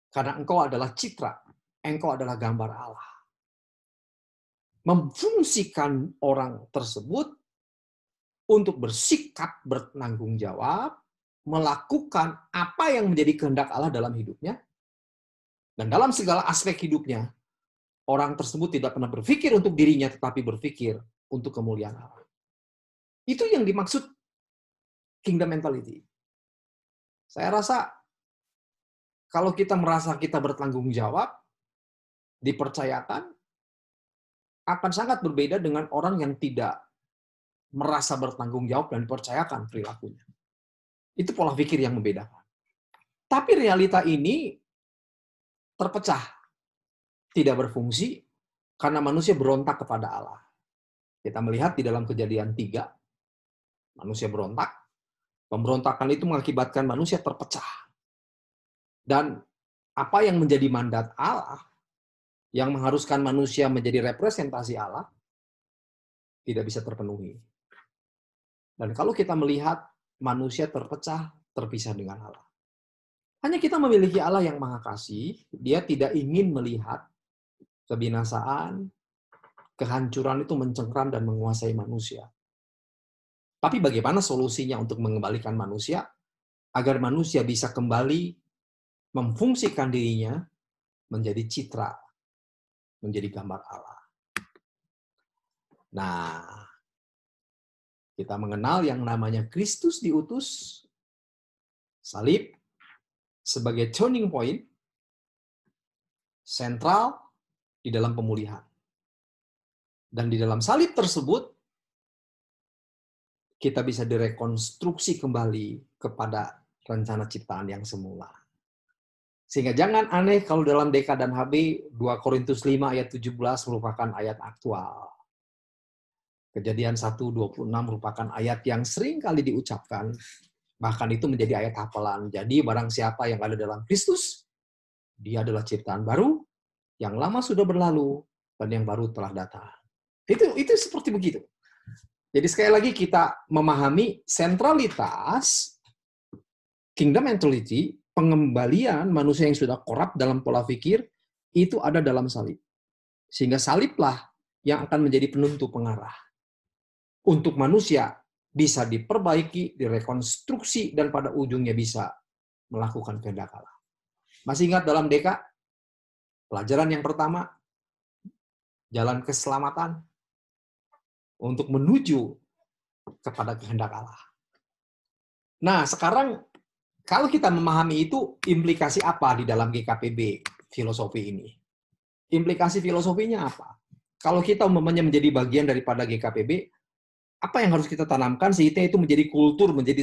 Karena engkau adalah citra, engkau adalah gambar Allah. Memfungsikan orang tersebut untuk bersikap bertanggung jawab, melakukan apa yang menjadi kehendak Allah dalam hidupnya, dan dalam segala aspek hidupnya, orang tersebut tidak pernah berpikir untuk dirinya, tetapi berpikir untuk kemuliaan Allah. Itu yang dimaksud kingdom mentality. Saya rasa kalau kita merasa kita bertanggung jawab, dipercayakan, akan sangat berbeda dengan orang yang tidak merasa bertanggung jawab dan dipercayakan perilakunya. Itu pola pikir yang membedakan. Tapi realita ini terpecah, tidak berfungsi karena manusia berontak kepada Allah. Kita melihat di dalam Kejadian 3, manusia berontak. Pemberontakan itu mengakibatkan manusia terpecah. Dan apa yang menjadi mandat Allah, yang mengharuskan manusia menjadi representasi Allah, tidak bisa terpenuhi. Dan kalau kita melihat manusia terpecah, terpisah dengan Allah. Hanya kita memiliki Allah yang Maha Kasih, Dia tidak ingin melihat kebinasaan, kehancuran itu mencengkram dan menguasai manusia. Tapi bagaimana solusinya untuk mengembalikan manusia agar manusia bisa kembali memfungsikan dirinya menjadi citra, menjadi gambar Allah. Nah, kita mengenal yang namanya Kristus diutus, salib, sebagai turning point, sentral di dalam pemulihan. Dan di dalam salib tersebut, kita bisa direkonstruksi kembali kepada rencana ciptaan yang semula. Sehingga jangan aneh kalau dalam DK dan HB 2 Korintus 5 ayat 17 merupakan ayat aktual. Kejadian 1:26 merupakan ayat yang sering kali diucapkan, bahkan itu menjadi ayat hafalan. Jadi barang siapa yang ada dalam Kristus, dia adalah ciptaan baru, yang lama sudah berlalu, dan yang baru telah datang. Itu seperti begitu. Jadi sekali lagi kita memahami sentralitas kingdom mentality, pengembalian manusia yang sudah korup dalam pola pikir, itu ada dalam salib. Sehingga saliblah yang akan menjadi penentu pengarah. Untuk manusia bisa diperbaiki, direkonstruksi, dan pada ujungnya bisa melakukan kehendak Allah. Masih ingat dalam DK? Pelajaran yang pertama, jalan keselamatan untuk menuju kepada kehendak Allah. Nah, sekarang kalau kita memahami itu, implikasi apa di dalam GKPB filosofi ini? Implikasi filosofinya apa? Kalau kita umpamanya menjadi bagian daripada GKPB, apa yang harus kita tanamkan sehingga itu menjadi kultur, menjadi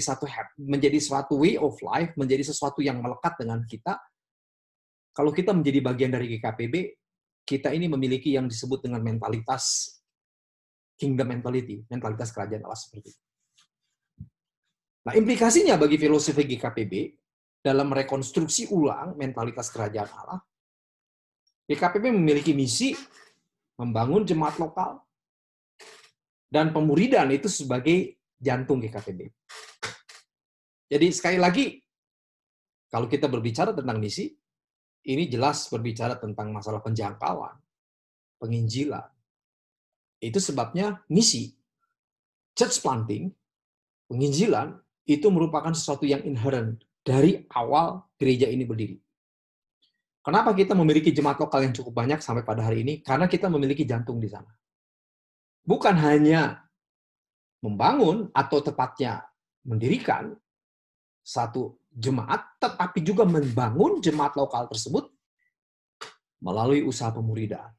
suatu way of life, menjadi sesuatu yang melekat dengan kita. Kalau kita menjadi bagian dari GKPB, kita ini memiliki yang disebut dengan mentalitas kingdom mentality, mentalitas kerajaan Allah seperti itu. Nah, implikasinya bagi filosofi GKPB dalam merekonstruksi ulang mentalitas kerajaan Allah, GKPB memiliki misi membangun jemaat lokal dan pemuridan itu sebagai jantung GKPB. Jadi sekali lagi, kalau kita berbicara tentang misi, ini jelas berbicara tentang masalah penjangkauan, penginjilan. Itu sebabnya misi, church planting, penginjilan, itu merupakan sesuatu yang inherent dari awal gereja ini berdiri. Kenapa kita memiliki jemaat lokal yang cukup banyak sampai pada hari ini? Karena kita memiliki jantung di sana. Bukan hanya membangun atau tepatnya mendirikan satu jemaat, tetapi juga membangun jemaat lokal tersebut melalui usaha pemuridan.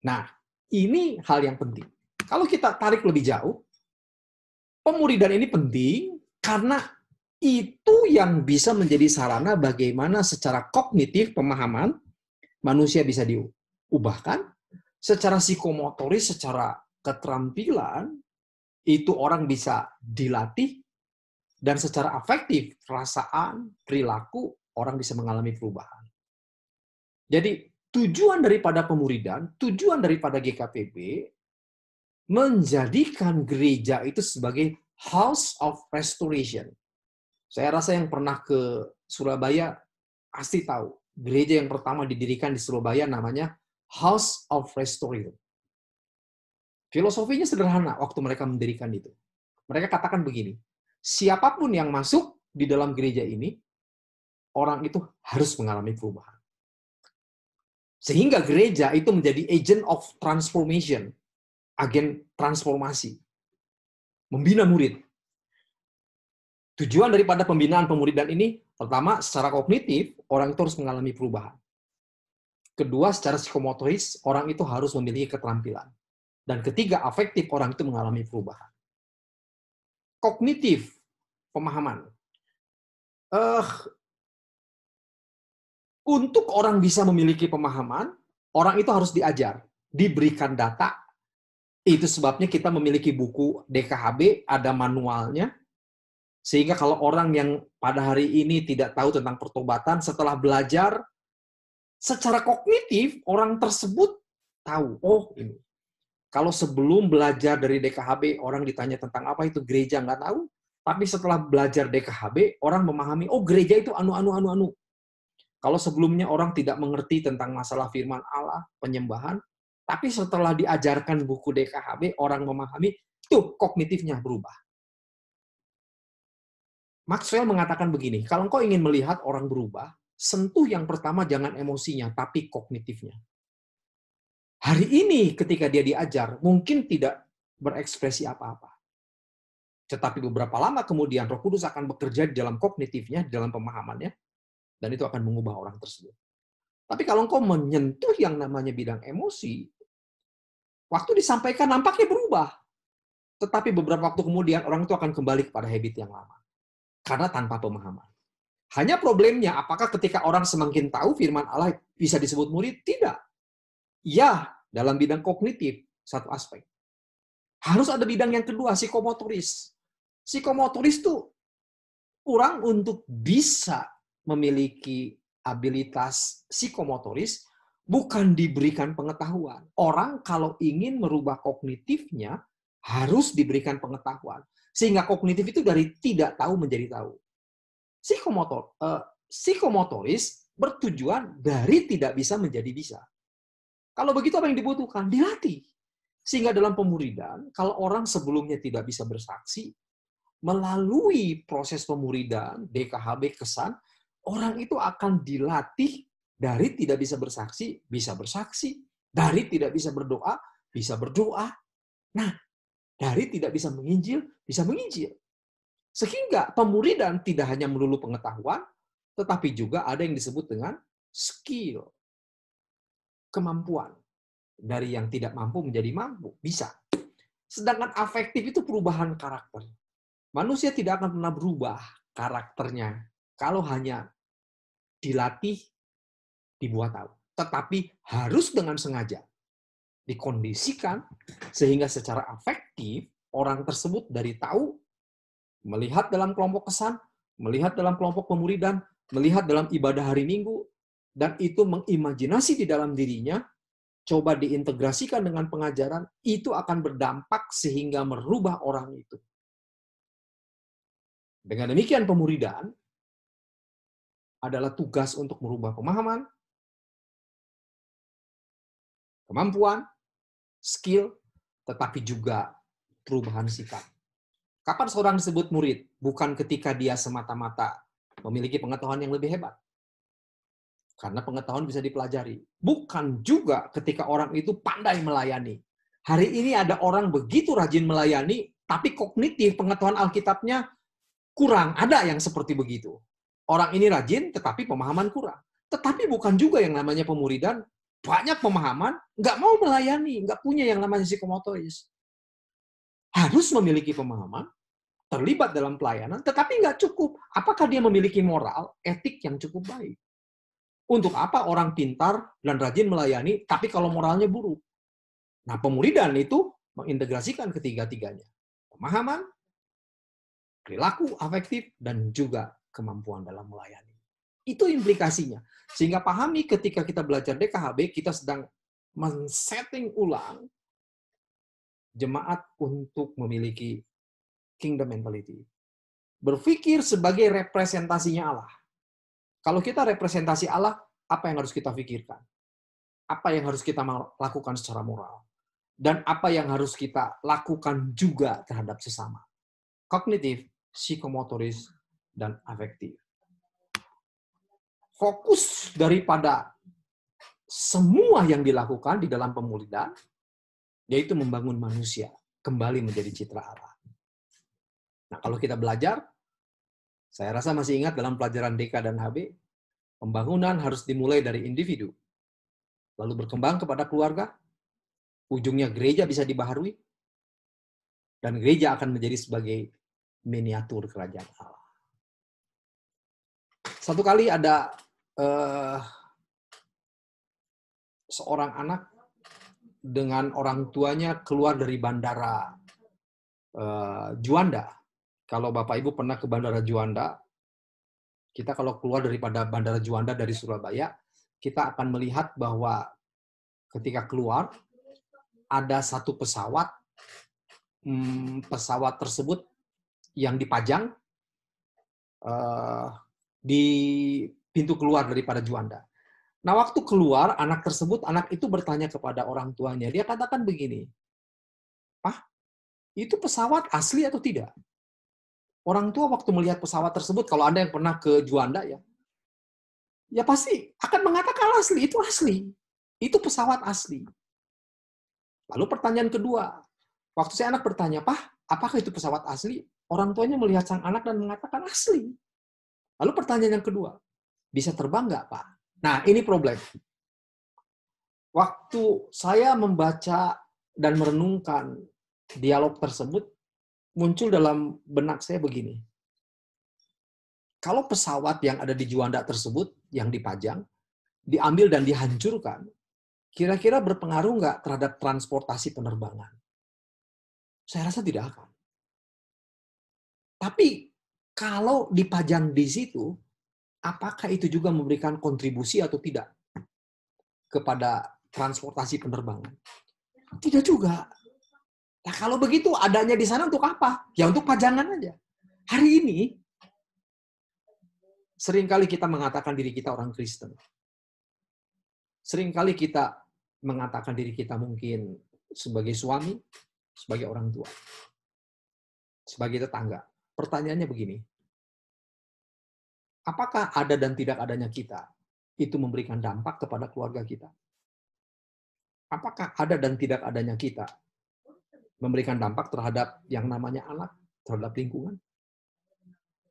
Nah, ini hal yang penting. Kalau kita tarik lebih jauh, pemuridan ini penting karena itu yang bisa menjadi sarana bagaimana secara kognitif pemahaman manusia bisa diubahkan, secara psikomotoris, secara keterampilan itu orang bisa dilatih, dan secara afektif, perasaan, perilaku orang bisa mengalami perubahan. Jadi tujuan daripada pemuridan, tujuan daripada GKPB menjadikan gereja itu sebagai house of restoration. Saya rasa yang pernah ke Surabaya pasti tahu. Gereja yang pertama didirikan di Surabaya namanya House of Restoration. Filosofinya sederhana waktu mereka mendirikan itu. Mereka katakan begini, siapapun yang masuk di dalam gereja ini, orang itu harus mengalami perubahan. Sehingga gereja itu menjadi agent of transformation, agen transformasi, membina murid. Tujuan daripada pembinaan pemuridan ini, pertama, secara kognitif, orang itu harus mengalami perubahan. Kedua, secara psikomotoris, orang itu harus memiliki keterampilan. Dan ketiga, afektif, orang itu mengalami perubahan. Kognitif, pemahaman. Untuk orang bisa memiliki pemahaman, orang itu harus diajar, diberikan data. Itu sebabnya kita memiliki buku DKHB, ada manualnya. Sehingga kalau orang yang pada hari ini tidak tahu tentang pertobatan, setelah belajar, secara kognitif, orang tersebut tahu, oh ini. Kalau sebelum belajar dari DKHB, orang ditanya tentang apa itu gereja, nggak tahu. Tapi setelah belajar DKHB, orang memahami, oh gereja itu anu. Kalau sebelumnya orang tidak mengerti tentang masalah firman Allah, penyembahan, tapi setelah diajarkan buku DKHB, orang memahami, tuh kognitifnya berubah. Maxwell mengatakan begini, kalau engkau ingin melihat orang berubah, sentuh yang pertama jangan emosinya, tapi kognitifnya. Hari ini ketika dia diajar, mungkin tidak berekspresi apa-apa. Tetapi beberapa lama kemudian Roh Kudus akan bekerja di dalam kognitifnya, di dalam pemahamannya, dan itu akan mengubah orang tersebut. Tapi kalau engkau menyentuh yang namanya bidang emosi, waktu disampaikan nampaknya berubah. Tetapi beberapa waktu kemudian orang itu akan kembali kepada habit yang lama. Karena tanpa pemahaman. Hanya problemnya, apakah ketika orang semakin tahu firman Allah bisa disebut murid? Tidak. Ya, dalam bidang kognitif, satu aspek. Harus ada bidang yang kedua, psikomotoris. Psikomotoris itu orang untuk bisa memiliki abilitas psikomotoris bukan diberikan pengetahuan. Orang kalau ingin merubah kognitifnya harus diberikan pengetahuan. Sehingga kognitif itu dari tidak tahu menjadi tahu. Psikomotoris bertujuan dari tidak bisa menjadi bisa. Kalau begitu apa yang dibutuhkan? Dilatih. Sehingga dalam pemuridan, kalau orang sebelumnya tidak bisa bersaksi, melalui proses pemuridan, DKHB kesan, orang itu akan dilatih dari tidak bisa bersaksi, bisa bersaksi. Dari tidak bisa berdoa, bisa berdoa. Nah, dari tidak bisa menginjil, bisa menginjil. Sehingga pemuridan tidak hanya melulu pengetahuan, tetapi juga ada yang disebut dengan skill. Kemampuan. Dari yang tidak mampu menjadi mampu. Bisa. Sedangkan afektif itu perubahan karakter. Manusia tidak akan pernah berubah karakternya kalau hanya dilatih, dibuat tahu. Tetapi harus dengan sengaja. Dikondisikan sehingga secara afektif orang tersebut dari tahu, melihat dalam kelompok kesan, melihat dalam kelompok pemuridan, melihat dalam ibadah hari Minggu, dan itu mengimajinasi di dalam dirinya, coba diintegrasikan dengan pengajaran, itu akan berdampak sehingga merubah orang itu. Dengan demikian pemuridan adalah tugas untuk merubah pemahaman, kemampuan, skill, tetapi juga perubahan sikap. Kapan seorang disebut murid? Bukan ketika dia semata-mata memiliki pengetahuan yang lebih hebat. Karena pengetahuan bisa dipelajari. Bukan juga ketika orang itu pandai melayani. Hari ini ada orang begitu rajin melayani, tapi kognitif pengetahuan Alkitabnya kurang. Ada yang seperti begitu. Orang ini rajin, tetapi pemahaman kurang. Tetapi bukan juga yang namanya pemuridan, banyak pemahaman, nggak mau melayani, nggak punya yang namanya psikomotoris. Harus memiliki pemahaman, terlibat dalam pelayanan, tetapi nggak cukup. Apakah dia memiliki moral, etik yang cukup baik? Untuk apa orang pintar dan rajin melayani, tapi kalau moralnya buruk? Nah, pemuridan itu mengintegrasikan ketiga-tiganya. Pemahaman, perilaku afektif, dan juga kemampuan dalam melayani. Itu implikasinya. Sehingga pahami ketika kita belajar DKHB, kita sedang men-setting ulang jemaat untuk memiliki kingdom mentality. Berpikir sebagai representasinya Allah. Kalau kita representasi Allah, apa yang harus kita pikirkan? Apa yang harus kita lakukan secara moral? Dan apa yang harus kita lakukan juga terhadap sesama? Kognitif, psikomotoris, dan afektif. Fokus daripada semua yang dilakukan di dalam pemuridan, yaitu membangun manusia kembali menjadi citra Allah. Nah, kalau kita belajar, saya rasa masih ingat dalam pelajaran DK dan HB, pembangunan harus dimulai dari individu, lalu berkembang kepada keluarga, ujungnya gereja bisa dibaharui, dan gereja akan menjadi sebagai miniatur kerajaan Allah. Satu kali ada seorang anak dengan orang tuanya keluar dari bandara Juanda. Kalau Bapak Ibu pernah ke bandara Juanda, kita kalau keluar daripada bandara Juanda dari Surabaya, kita akan melihat bahwa ketika keluar ada satu pesawat, pesawat tersebut yang dipajang di pintu keluar daripada Juanda. Nah, waktu keluar, anak itu bertanya kepada orang tuanya. Dia katakan begini, "Pak, itu pesawat asli atau tidak?" Orang tua waktu melihat pesawat tersebut, kalau Anda yang pernah ke Juanda ya pasti akan mengatakan asli, itu asli. Itu pesawat asli. Lalu pertanyaan kedua, waktu si anak bertanya, "Pak, apakah itu pesawat asli?" Orang tuanya melihat sang anak dan mengatakan asli. Lalu pertanyaan yang kedua, "Bisa terbang nggak, Pak?" Nah, ini problem. Waktu saya membaca dan merenungkan dialog tersebut, muncul dalam benak saya begini. Kalau pesawat yang ada di Juanda tersebut, yang dipajang, diambil dan dihancurkan, kira-kira berpengaruh nggak terhadap transportasi penerbangan? Saya rasa tidak akan. Tapi kalau dipajang di situ, apakah itu juga memberikan kontribusi atau tidak kepada transportasi penerbangan? Tidak juga. Nah, kalau begitu adanya di sana untuk apa? Ya untuk pajangan aja. Hari ini, seringkali kita mengatakan diri kita orang Kristen. Seringkali kita mengatakan diri kita mungkin sebagai suami, sebagai orang tua, sebagai tetangga. Pertanyaannya begini, apakah ada dan tidak adanya kita itu memberikan dampak kepada keluarga kita? Apakah ada dan tidak adanya kita memberikan dampak terhadap yang namanya anak, terhadap lingkungan?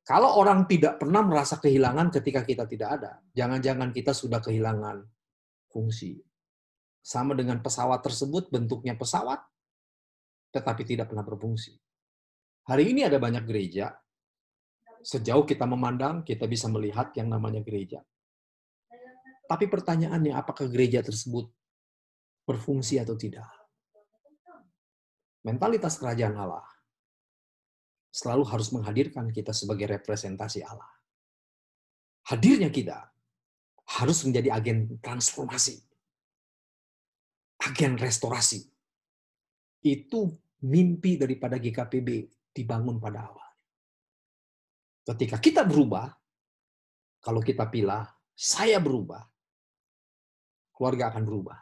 Kalau orang tidak pernah merasa kehilangan ketika kita tidak ada, jangan-jangan kita sudah kehilangan fungsi. Sama dengan pesawat tersebut, bentuknya pesawat, tetapi tidak pernah berfungsi. Hari ini ada banyak gereja, sejauh kita memandang, kita bisa melihat yang namanya gereja. Tapi pertanyaannya, apakah gereja tersebut berfungsi atau tidak? Mentalitas kerajaan Allah selalu harus menghadirkan kita sebagai representasi Allah. Hadirnya kita harus menjadi agen transformasi, agen restorasi. Itu mimpi daripada GKPB dibangun pada awal. Ketika kita berubah, kalau kita pilih, saya berubah, keluarga akan berubah.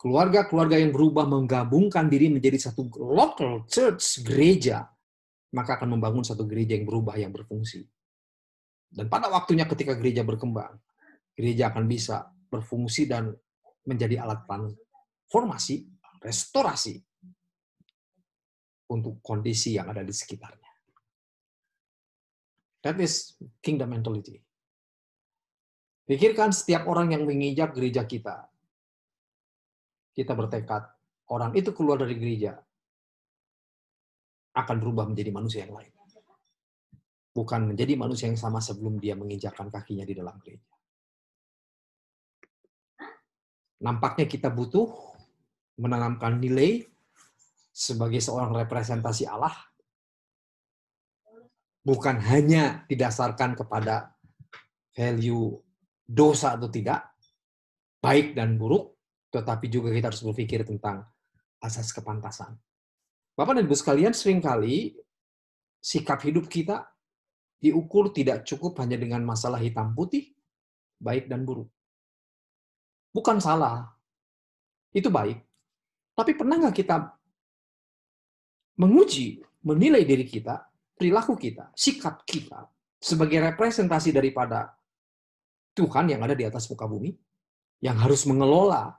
Keluarga-keluarga yang berubah menggabungkan diri menjadi satu local church, gereja, maka akan membangun satu gereja yang berubah, yang berfungsi. Dan pada waktunya ketika gereja berkembang, gereja akan bisa berfungsi dan menjadi alat transformasi, restorasi untuk kondisi yang ada di sekitarnya. That is kingdom mentality. Pikirkan setiap orang yang menginjak gereja kita. Kita bertekad, orang itu keluar dari gereja akan berubah menjadi manusia yang lain. Bukan menjadi manusia yang sama sebelum dia menginjakkan kakinya di dalam gereja. Nampaknya kita butuh menanamkan nilai sebagai seorang representasi Allah, bukan hanya didasarkan kepada value dosa atau tidak, baik dan buruk, tetapi juga kita harus berpikir tentang asas kepantasan. Bapak dan Ibu sekalian, seringkali sikap hidup kita diukur tidak cukup hanya dengan masalah hitam putih, baik dan buruk. Bukan salah, itu baik. Tapi pernah nggak kita menguji, menilai diri kita, perilaku kita, sikap kita, sebagai representasi daripada Tuhan yang ada di atas muka bumi, yang harus mengelola,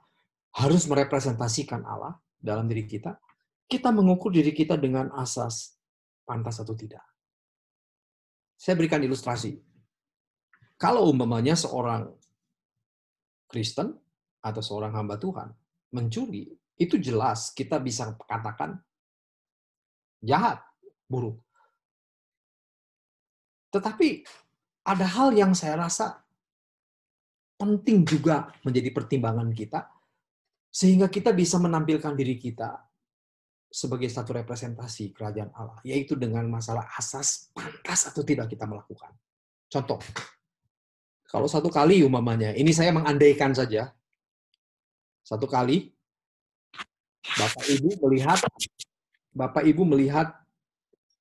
harus merepresentasikan Allah dalam diri kita, kita mengukur diri kita dengan asas pantas atau tidak. Saya berikan ilustrasi. Kalau umpamanya seorang Kristen atau seorang hamba Tuhan mencuri, itu jelas kita bisa katakan jahat, buruk. Tetapi ada hal yang saya rasa penting juga menjadi pertimbangan kita, sehingga kita bisa menampilkan diri kita sebagai satu representasi kerajaan Allah, yaitu dengan masalah asas pantas atau tidak kita melakukan. Contoh, kalau satu kali umpamanya, ini saya mengandaikan saja, satu kali Bapak Ibu melihat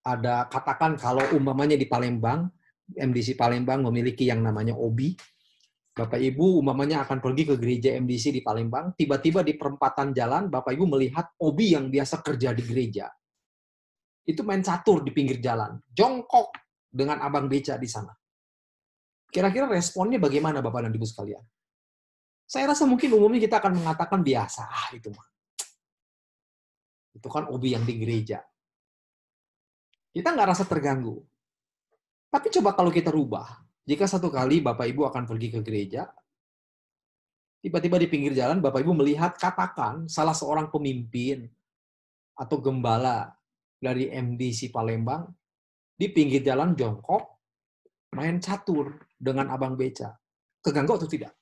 ada, katakan kalau umpamanya di Palembang, MDC Palembang memiliki yang namanya OBI, Bapak Ibu umpamanya akan pergi ke gereja MDC di Palembang, tiba-tiba di perempatan jalan Bapak Ibu melihat OBI yang biasa kerja di gereja. Itu main catur di pinggir jalan, jongkok dengan abang beca di sana. Kira-kira responnya bagaimana Bapak dan Ibu sekalian? Saya rasa mungkin umumnya kita akan mengatakan biasa, itu mah. Itu kan OBI yang di gereja. Kita nggak rasa terganggu. Tapi coba kalau kita rubah, jika satu kali Bapak Ibu akan pergi ke gereja, tiba-tiba di pinggir jalan Bapak Ibu melihat, katakan salah seorang pemimpin atau gembala dari MDC Palembang di pinggir jalan jongkok main catur dengan abang beca. Keganggu atau tidak?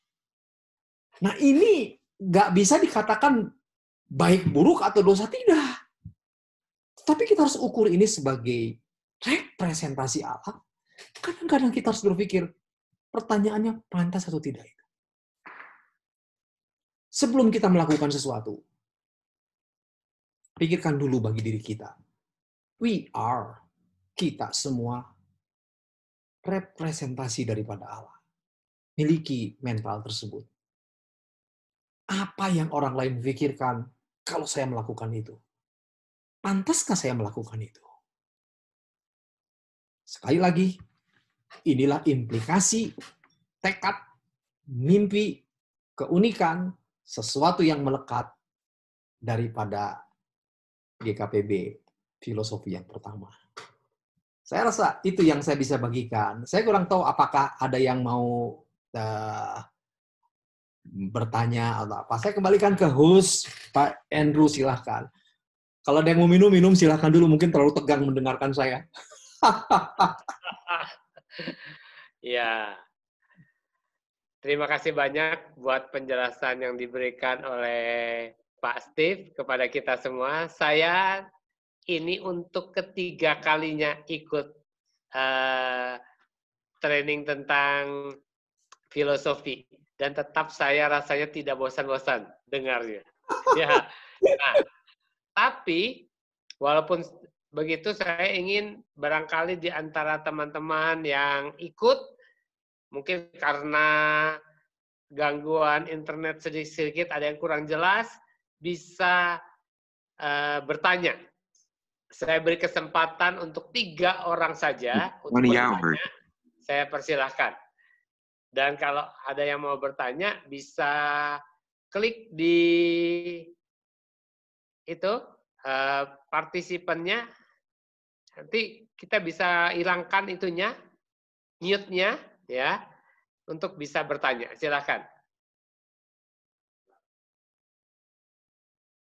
Nah ini nggak bisa dikatakan baik buruk atau dosa, tidak. Tapi kita harus ukur ini sebagai representasi Allah. Kadang-kadang kita harus berpikir, pertanyaannya pantas atau tidak itu. Sebelum kita melakukan sesuatu, pikirkan dulu bagi diri kita. Kita semua representasi daripada Allah. Miliki mental tersebut. Apa yang orang lain pikirkan kalau saya melakukan itu? Pantaskah saya melakukan itu? Sekali lagi, inilah implikasi, tekad, mimpi, keunikan, sesuatu yang melekat daripada GKPB, filosofi yang pertama. Saya rasa itu yang saya bisa bagikan. Saya kurang tahu apakah ada yang mau bertanya atau apa. Saya kembalikan ke host, Pak Andrew, silahkan. Kalau ada yang mau minum silahkan dulu. Mungkin terlalu tegang mendengarkan saya. Ya, terima kasih banyak buat penjelasan yang diberikan oleh Pak Steve kepada kita semua. Saya ini untuk ketiga kalinya ikut training tentang filosofi. Dan tetap saya rasanya tidak bosan-bosan dengarnya. Ya. Nah, tapi walaupun begitu, saya ingin barangkali di antara teman-teman yang ikut, mungkin karena gangguan internet sedikit ada yang kurang jelas, bisa bertanya. Saya beri kesempatan untuk 3 orang saja untuk bertanya. Saya persilahkan. Dan kalau ada yang mau bertanya, bisa klik di itu partisipannya. Nanti kita bisa hilangkan itunya, mute-nya, ya, untuk bisa bertanya. Silakan.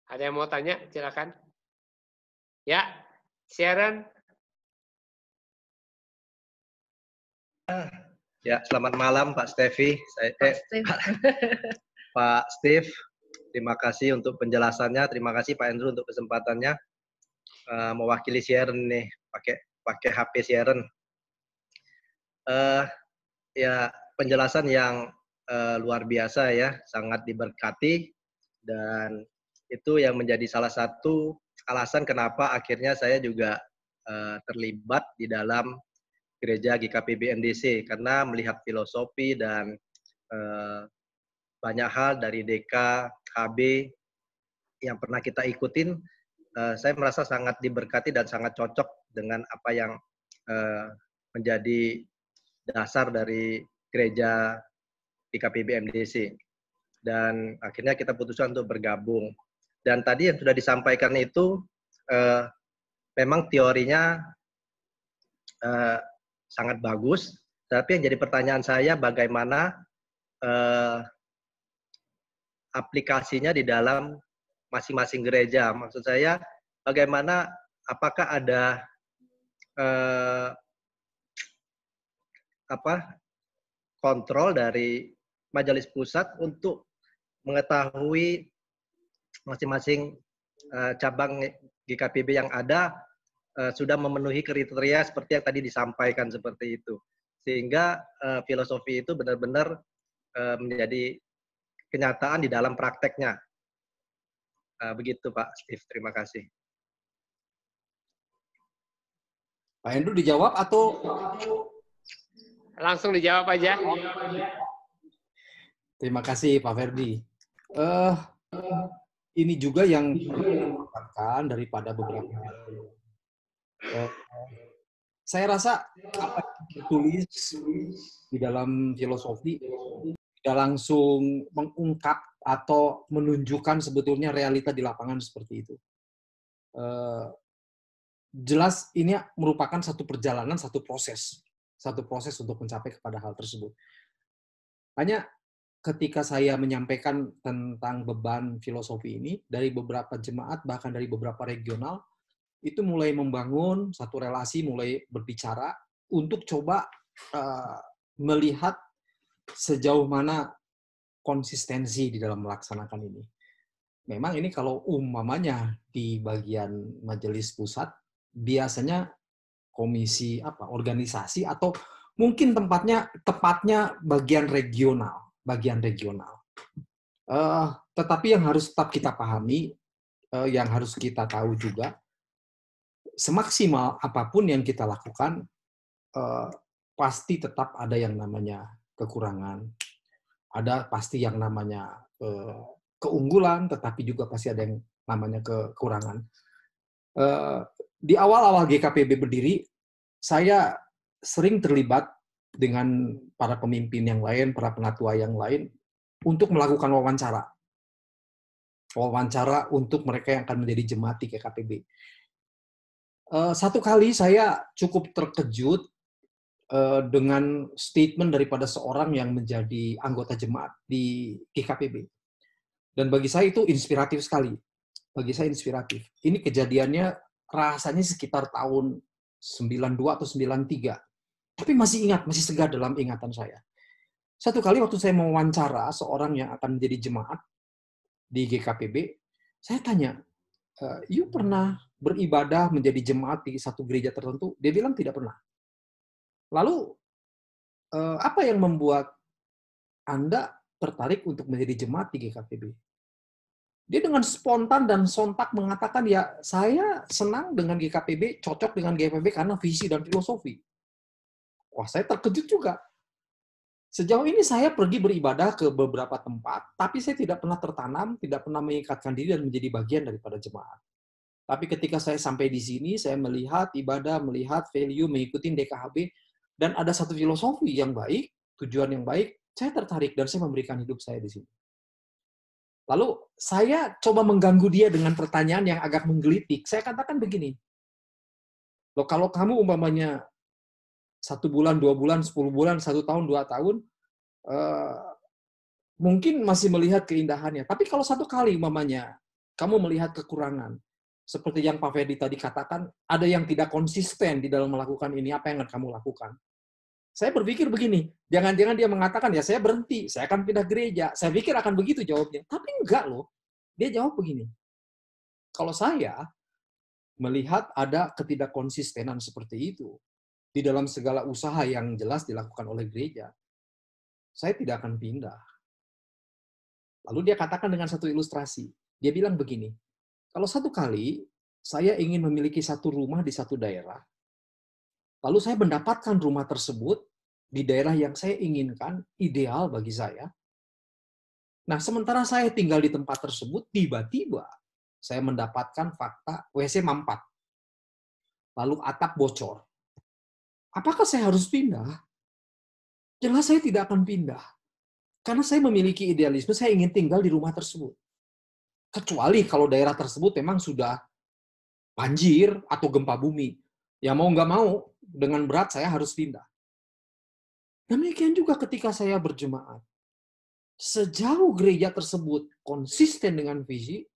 Ada yang mau tanya? Silakan. Ya, Sharon. Ya, selamat malam Pak Stevi. Pak Steve, terima kasih untuk penjelasannya. Terima kasih Pak Andrew untuk kesempatannya. Mewakili Sharon nih, pakai HP Sharon. Ya, penjelasan yang luar biasa ya, sangat diberkati, dan itu yang menjadi salah satu alasan kenapa akhirnya saya juga terlibat di dalam gereja GKPB MDC, karena melihat filosofi dan banyak hal dari DK, HB yang pernah kita ikutin, saya merasa sangat diberkati dan sangat cocok dengan apa yang menjadi dasar dari gereja GKPB MDC. Dan akhirnya kita putuskan untuk bergabung. Dan tadi yang sudah disampaikan itu memang teorinya sangat bagus, tapi yang jadi pertanyaan saya bagaimana aplikasinya di dalam masing-masing gereja. Maksud saya, bagaimana, apakah ada kontrol dari majelis pusat untuk mengetahui masing-masing cabang GKPB yang ada sudah memenuhi kriteria seperti yang tadi disampaikan seperti itu. Sehingga filosofi itu benar-benar menjadi kenyataan di dalam prakteknya. Begitu Pak Steve, terima kasih. Pak Andrew dijawab atau langsung dijawab aja? Terima kasih Pak Ferdi. Ini juga yang dikatakan daripada beberapa saya rasa apa yang ditulis di dalam filosofi tidak langsung mengungkap atau menunjukkan sebetulnya realita di lapangan seperti itu. Jelas ini merupakan satu perjalanan, satu proses untuk mencapai kepada hal tersebut. Hanya ketika saya menyampaikan tentang beban filosofi ini, dari beberapa jemaat, bahkan dari beberapa regional, itu mulai membangun satu relasi, mulai berbicara untuk coba melihat sejauh mana konsistensi di dalam melaksanakan ini. Memang ini kalau umpamanya di bagian majelis pusat, biasanya komisi organisasi atau mungkin tepatnya bagian regional. Tetapi yang harus tetap kita pahami, yang harus kita tahu juga, semaksimal apapun yang kita lakukan, pasti tetap ada yang namanya kekurangan, ada pasti yang namanya keunggulan, tetapi juga pasti ada yang namanya kekurangan. Di awal-awal GKPB berdiri, saya sering terlibat dengan para pemimpin yang lain, para penatua yang lain, untuk melakukan wawancara. Wawancara untuk mereka yang akan menjadi jemaat di GKPB. Satu kali saya cukup terkejut dengan statement daripada seorang yang menjadi anggota jemaat di GKPB. Dan bagi saya itu inspiratif sekali. Bagi saya inspiratif. Ini kejadiannya rasanya sekitar tahun 92 atau 93. Tapi masih ingat, masih segar dalam ingatan saya. Satu kali waktu saya mewawancara seorang yang akan menjadi jemaat di GKPB, saya tanya, "You pernah beribadah menjadi jemaat di satu gereja tertentu?" Dia bilang tidak pernah. Lalu, apa yang membuat Anda tertarik untuk menjadi jemaat di GKPB? Dia dengan spontan dan sontak mengatakan, ya saya senang dengan GKPB, cocok dengan GKPB karena visi dan filosofi. Wah, saya terkejut juga. Sejauh ini saya pergi beribadah ke beberapa tempat, tapi saya tidak pernah tertanam, tidak pernah mengikatkan diri dan menjadi bagian daripada jemaat. Tapi ketika saya sampai di sini, saya melihat ibadah, melihat value, mengikuti DKHB, dan ada satu filosofi yang baik, tujuan yang baik, saya tertarik dan saya memberikan hidup saya di sini. Lalu saya coba mengganggu dia dengan pertanyaan yang agak menggelitik. Saya katakan begini, loh kalau kamu umpamanya 1 bulan, 2 bulan, 10 bulan, 1 tahun, 2 tahun, mungkin masih melihat keindahannya. Tapi kalau 1 kali umpamanya kamu melihat kekurangan, seperti yang Pak Ferdi tadi katakan, ada yang tidak konsisten di dalam melakukan ini, apa yang akan kamu lakukan? Saya berpikir begini, jangan-jangan dia mengatakan, ya saya berhenti, saya akan pindah gereja. Saya pikir akan begitu jawabnya. Tapi enggak loh. Dia jawab begini, kalau saya melihat ada ketidakkonsistenan seperti itu, di dalam segala usaha yang jelas dilakukan oleh gereja, saya tidak akan pindah. Lalu dia katakan dengan satu ilustrasi. Dia bilang begini, kalau 1 kali saya ingin memiliki 1 rumah di 1 daerah, lalu saya mendapatkan rumah tersebut di daerah yang saya inginkan, ideal bagi saya. Nah, sementara saya tinggal di tempat tersebut, tiba-tiba saya mendapatkan fakta WC mampet. Lalu atap bocor. Apakah saya harus pindah? Jelas saya tidak akan pindah. Karena saya memiliki idealisme, saya ingin tinggal di rumah tersebut. Kecuali kalau daerah tersebut memang sudah banjir atau gempa bumi. Ya mau nggak mau, dengan berat saya harus pindah. Demikian juga ketika saya berjemaat. Sejauh gereja tersebut konsisten dengan visi,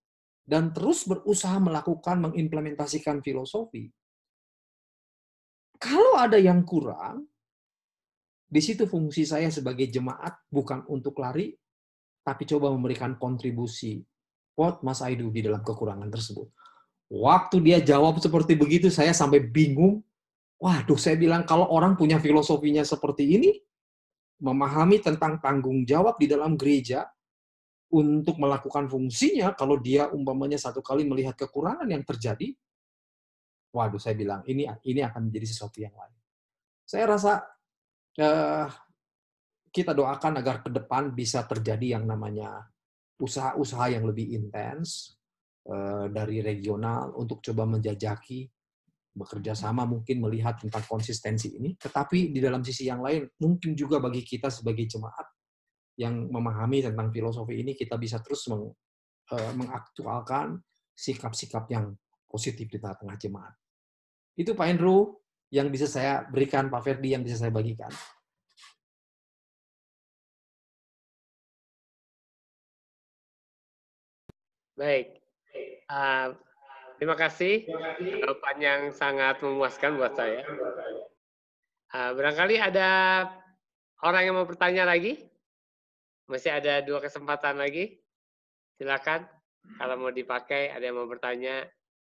dan terus berusaha melakukan, mengimplementasikan filosofi, kalau ada yang kurang, di situ fungsi saya sebagai jemaat bukan untuk lari, tapi coba memberikan kontribusi. What must I do di dalam kekurangan tersebut? Waktu dia jawab seperti begitu, saya sampai bingung. Waduh, saya bilang kalau orang punya filosofinya seperti ini, memahami tentang tanggung jawab di dalam gereja untuk melakukan fungsinya, kalau dia umpamanya satu kali melihat kekurangan yang terjadi, waduh, saya bilang ini akan menjadi sesuatu yang lain. Saya rasa kita doakan agar ke depan bisa terjadi yang namanya usaha-usaha yang lebih intens dari regional untuk coba menjajaki, bekerja sama mungkin melihat tentang konsistensi ini. Tetapi di dalam sisi yang lain, mungkin juga bagi kita sebagai jemaat yang memahami tentang filosofi ini, kita bisa terus mengaktualkan sikap-sikap yang positif di tengah-tengah jemaat. Itu Pak Andrew yang bisa saya berikan, Pak Ferdi yang bisa saya bagikan. Baik. Terima kasih. Jawaban yang sangat memuaskan buat saya. Barangkali ada orang yang mau bertanya lagi? Masih ada 2 kesempatan lagi. Silakan. Kalau mau dipakai, ada yang mau bertanya.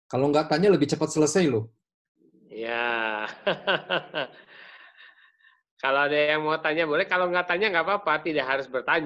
Kalau nggak tanya lebih cepat selesai loh. Ya. Kalau ada yang mau tanya boleh. Kalau nggak tanya nggak apa-apa. Tidak harus bertanya.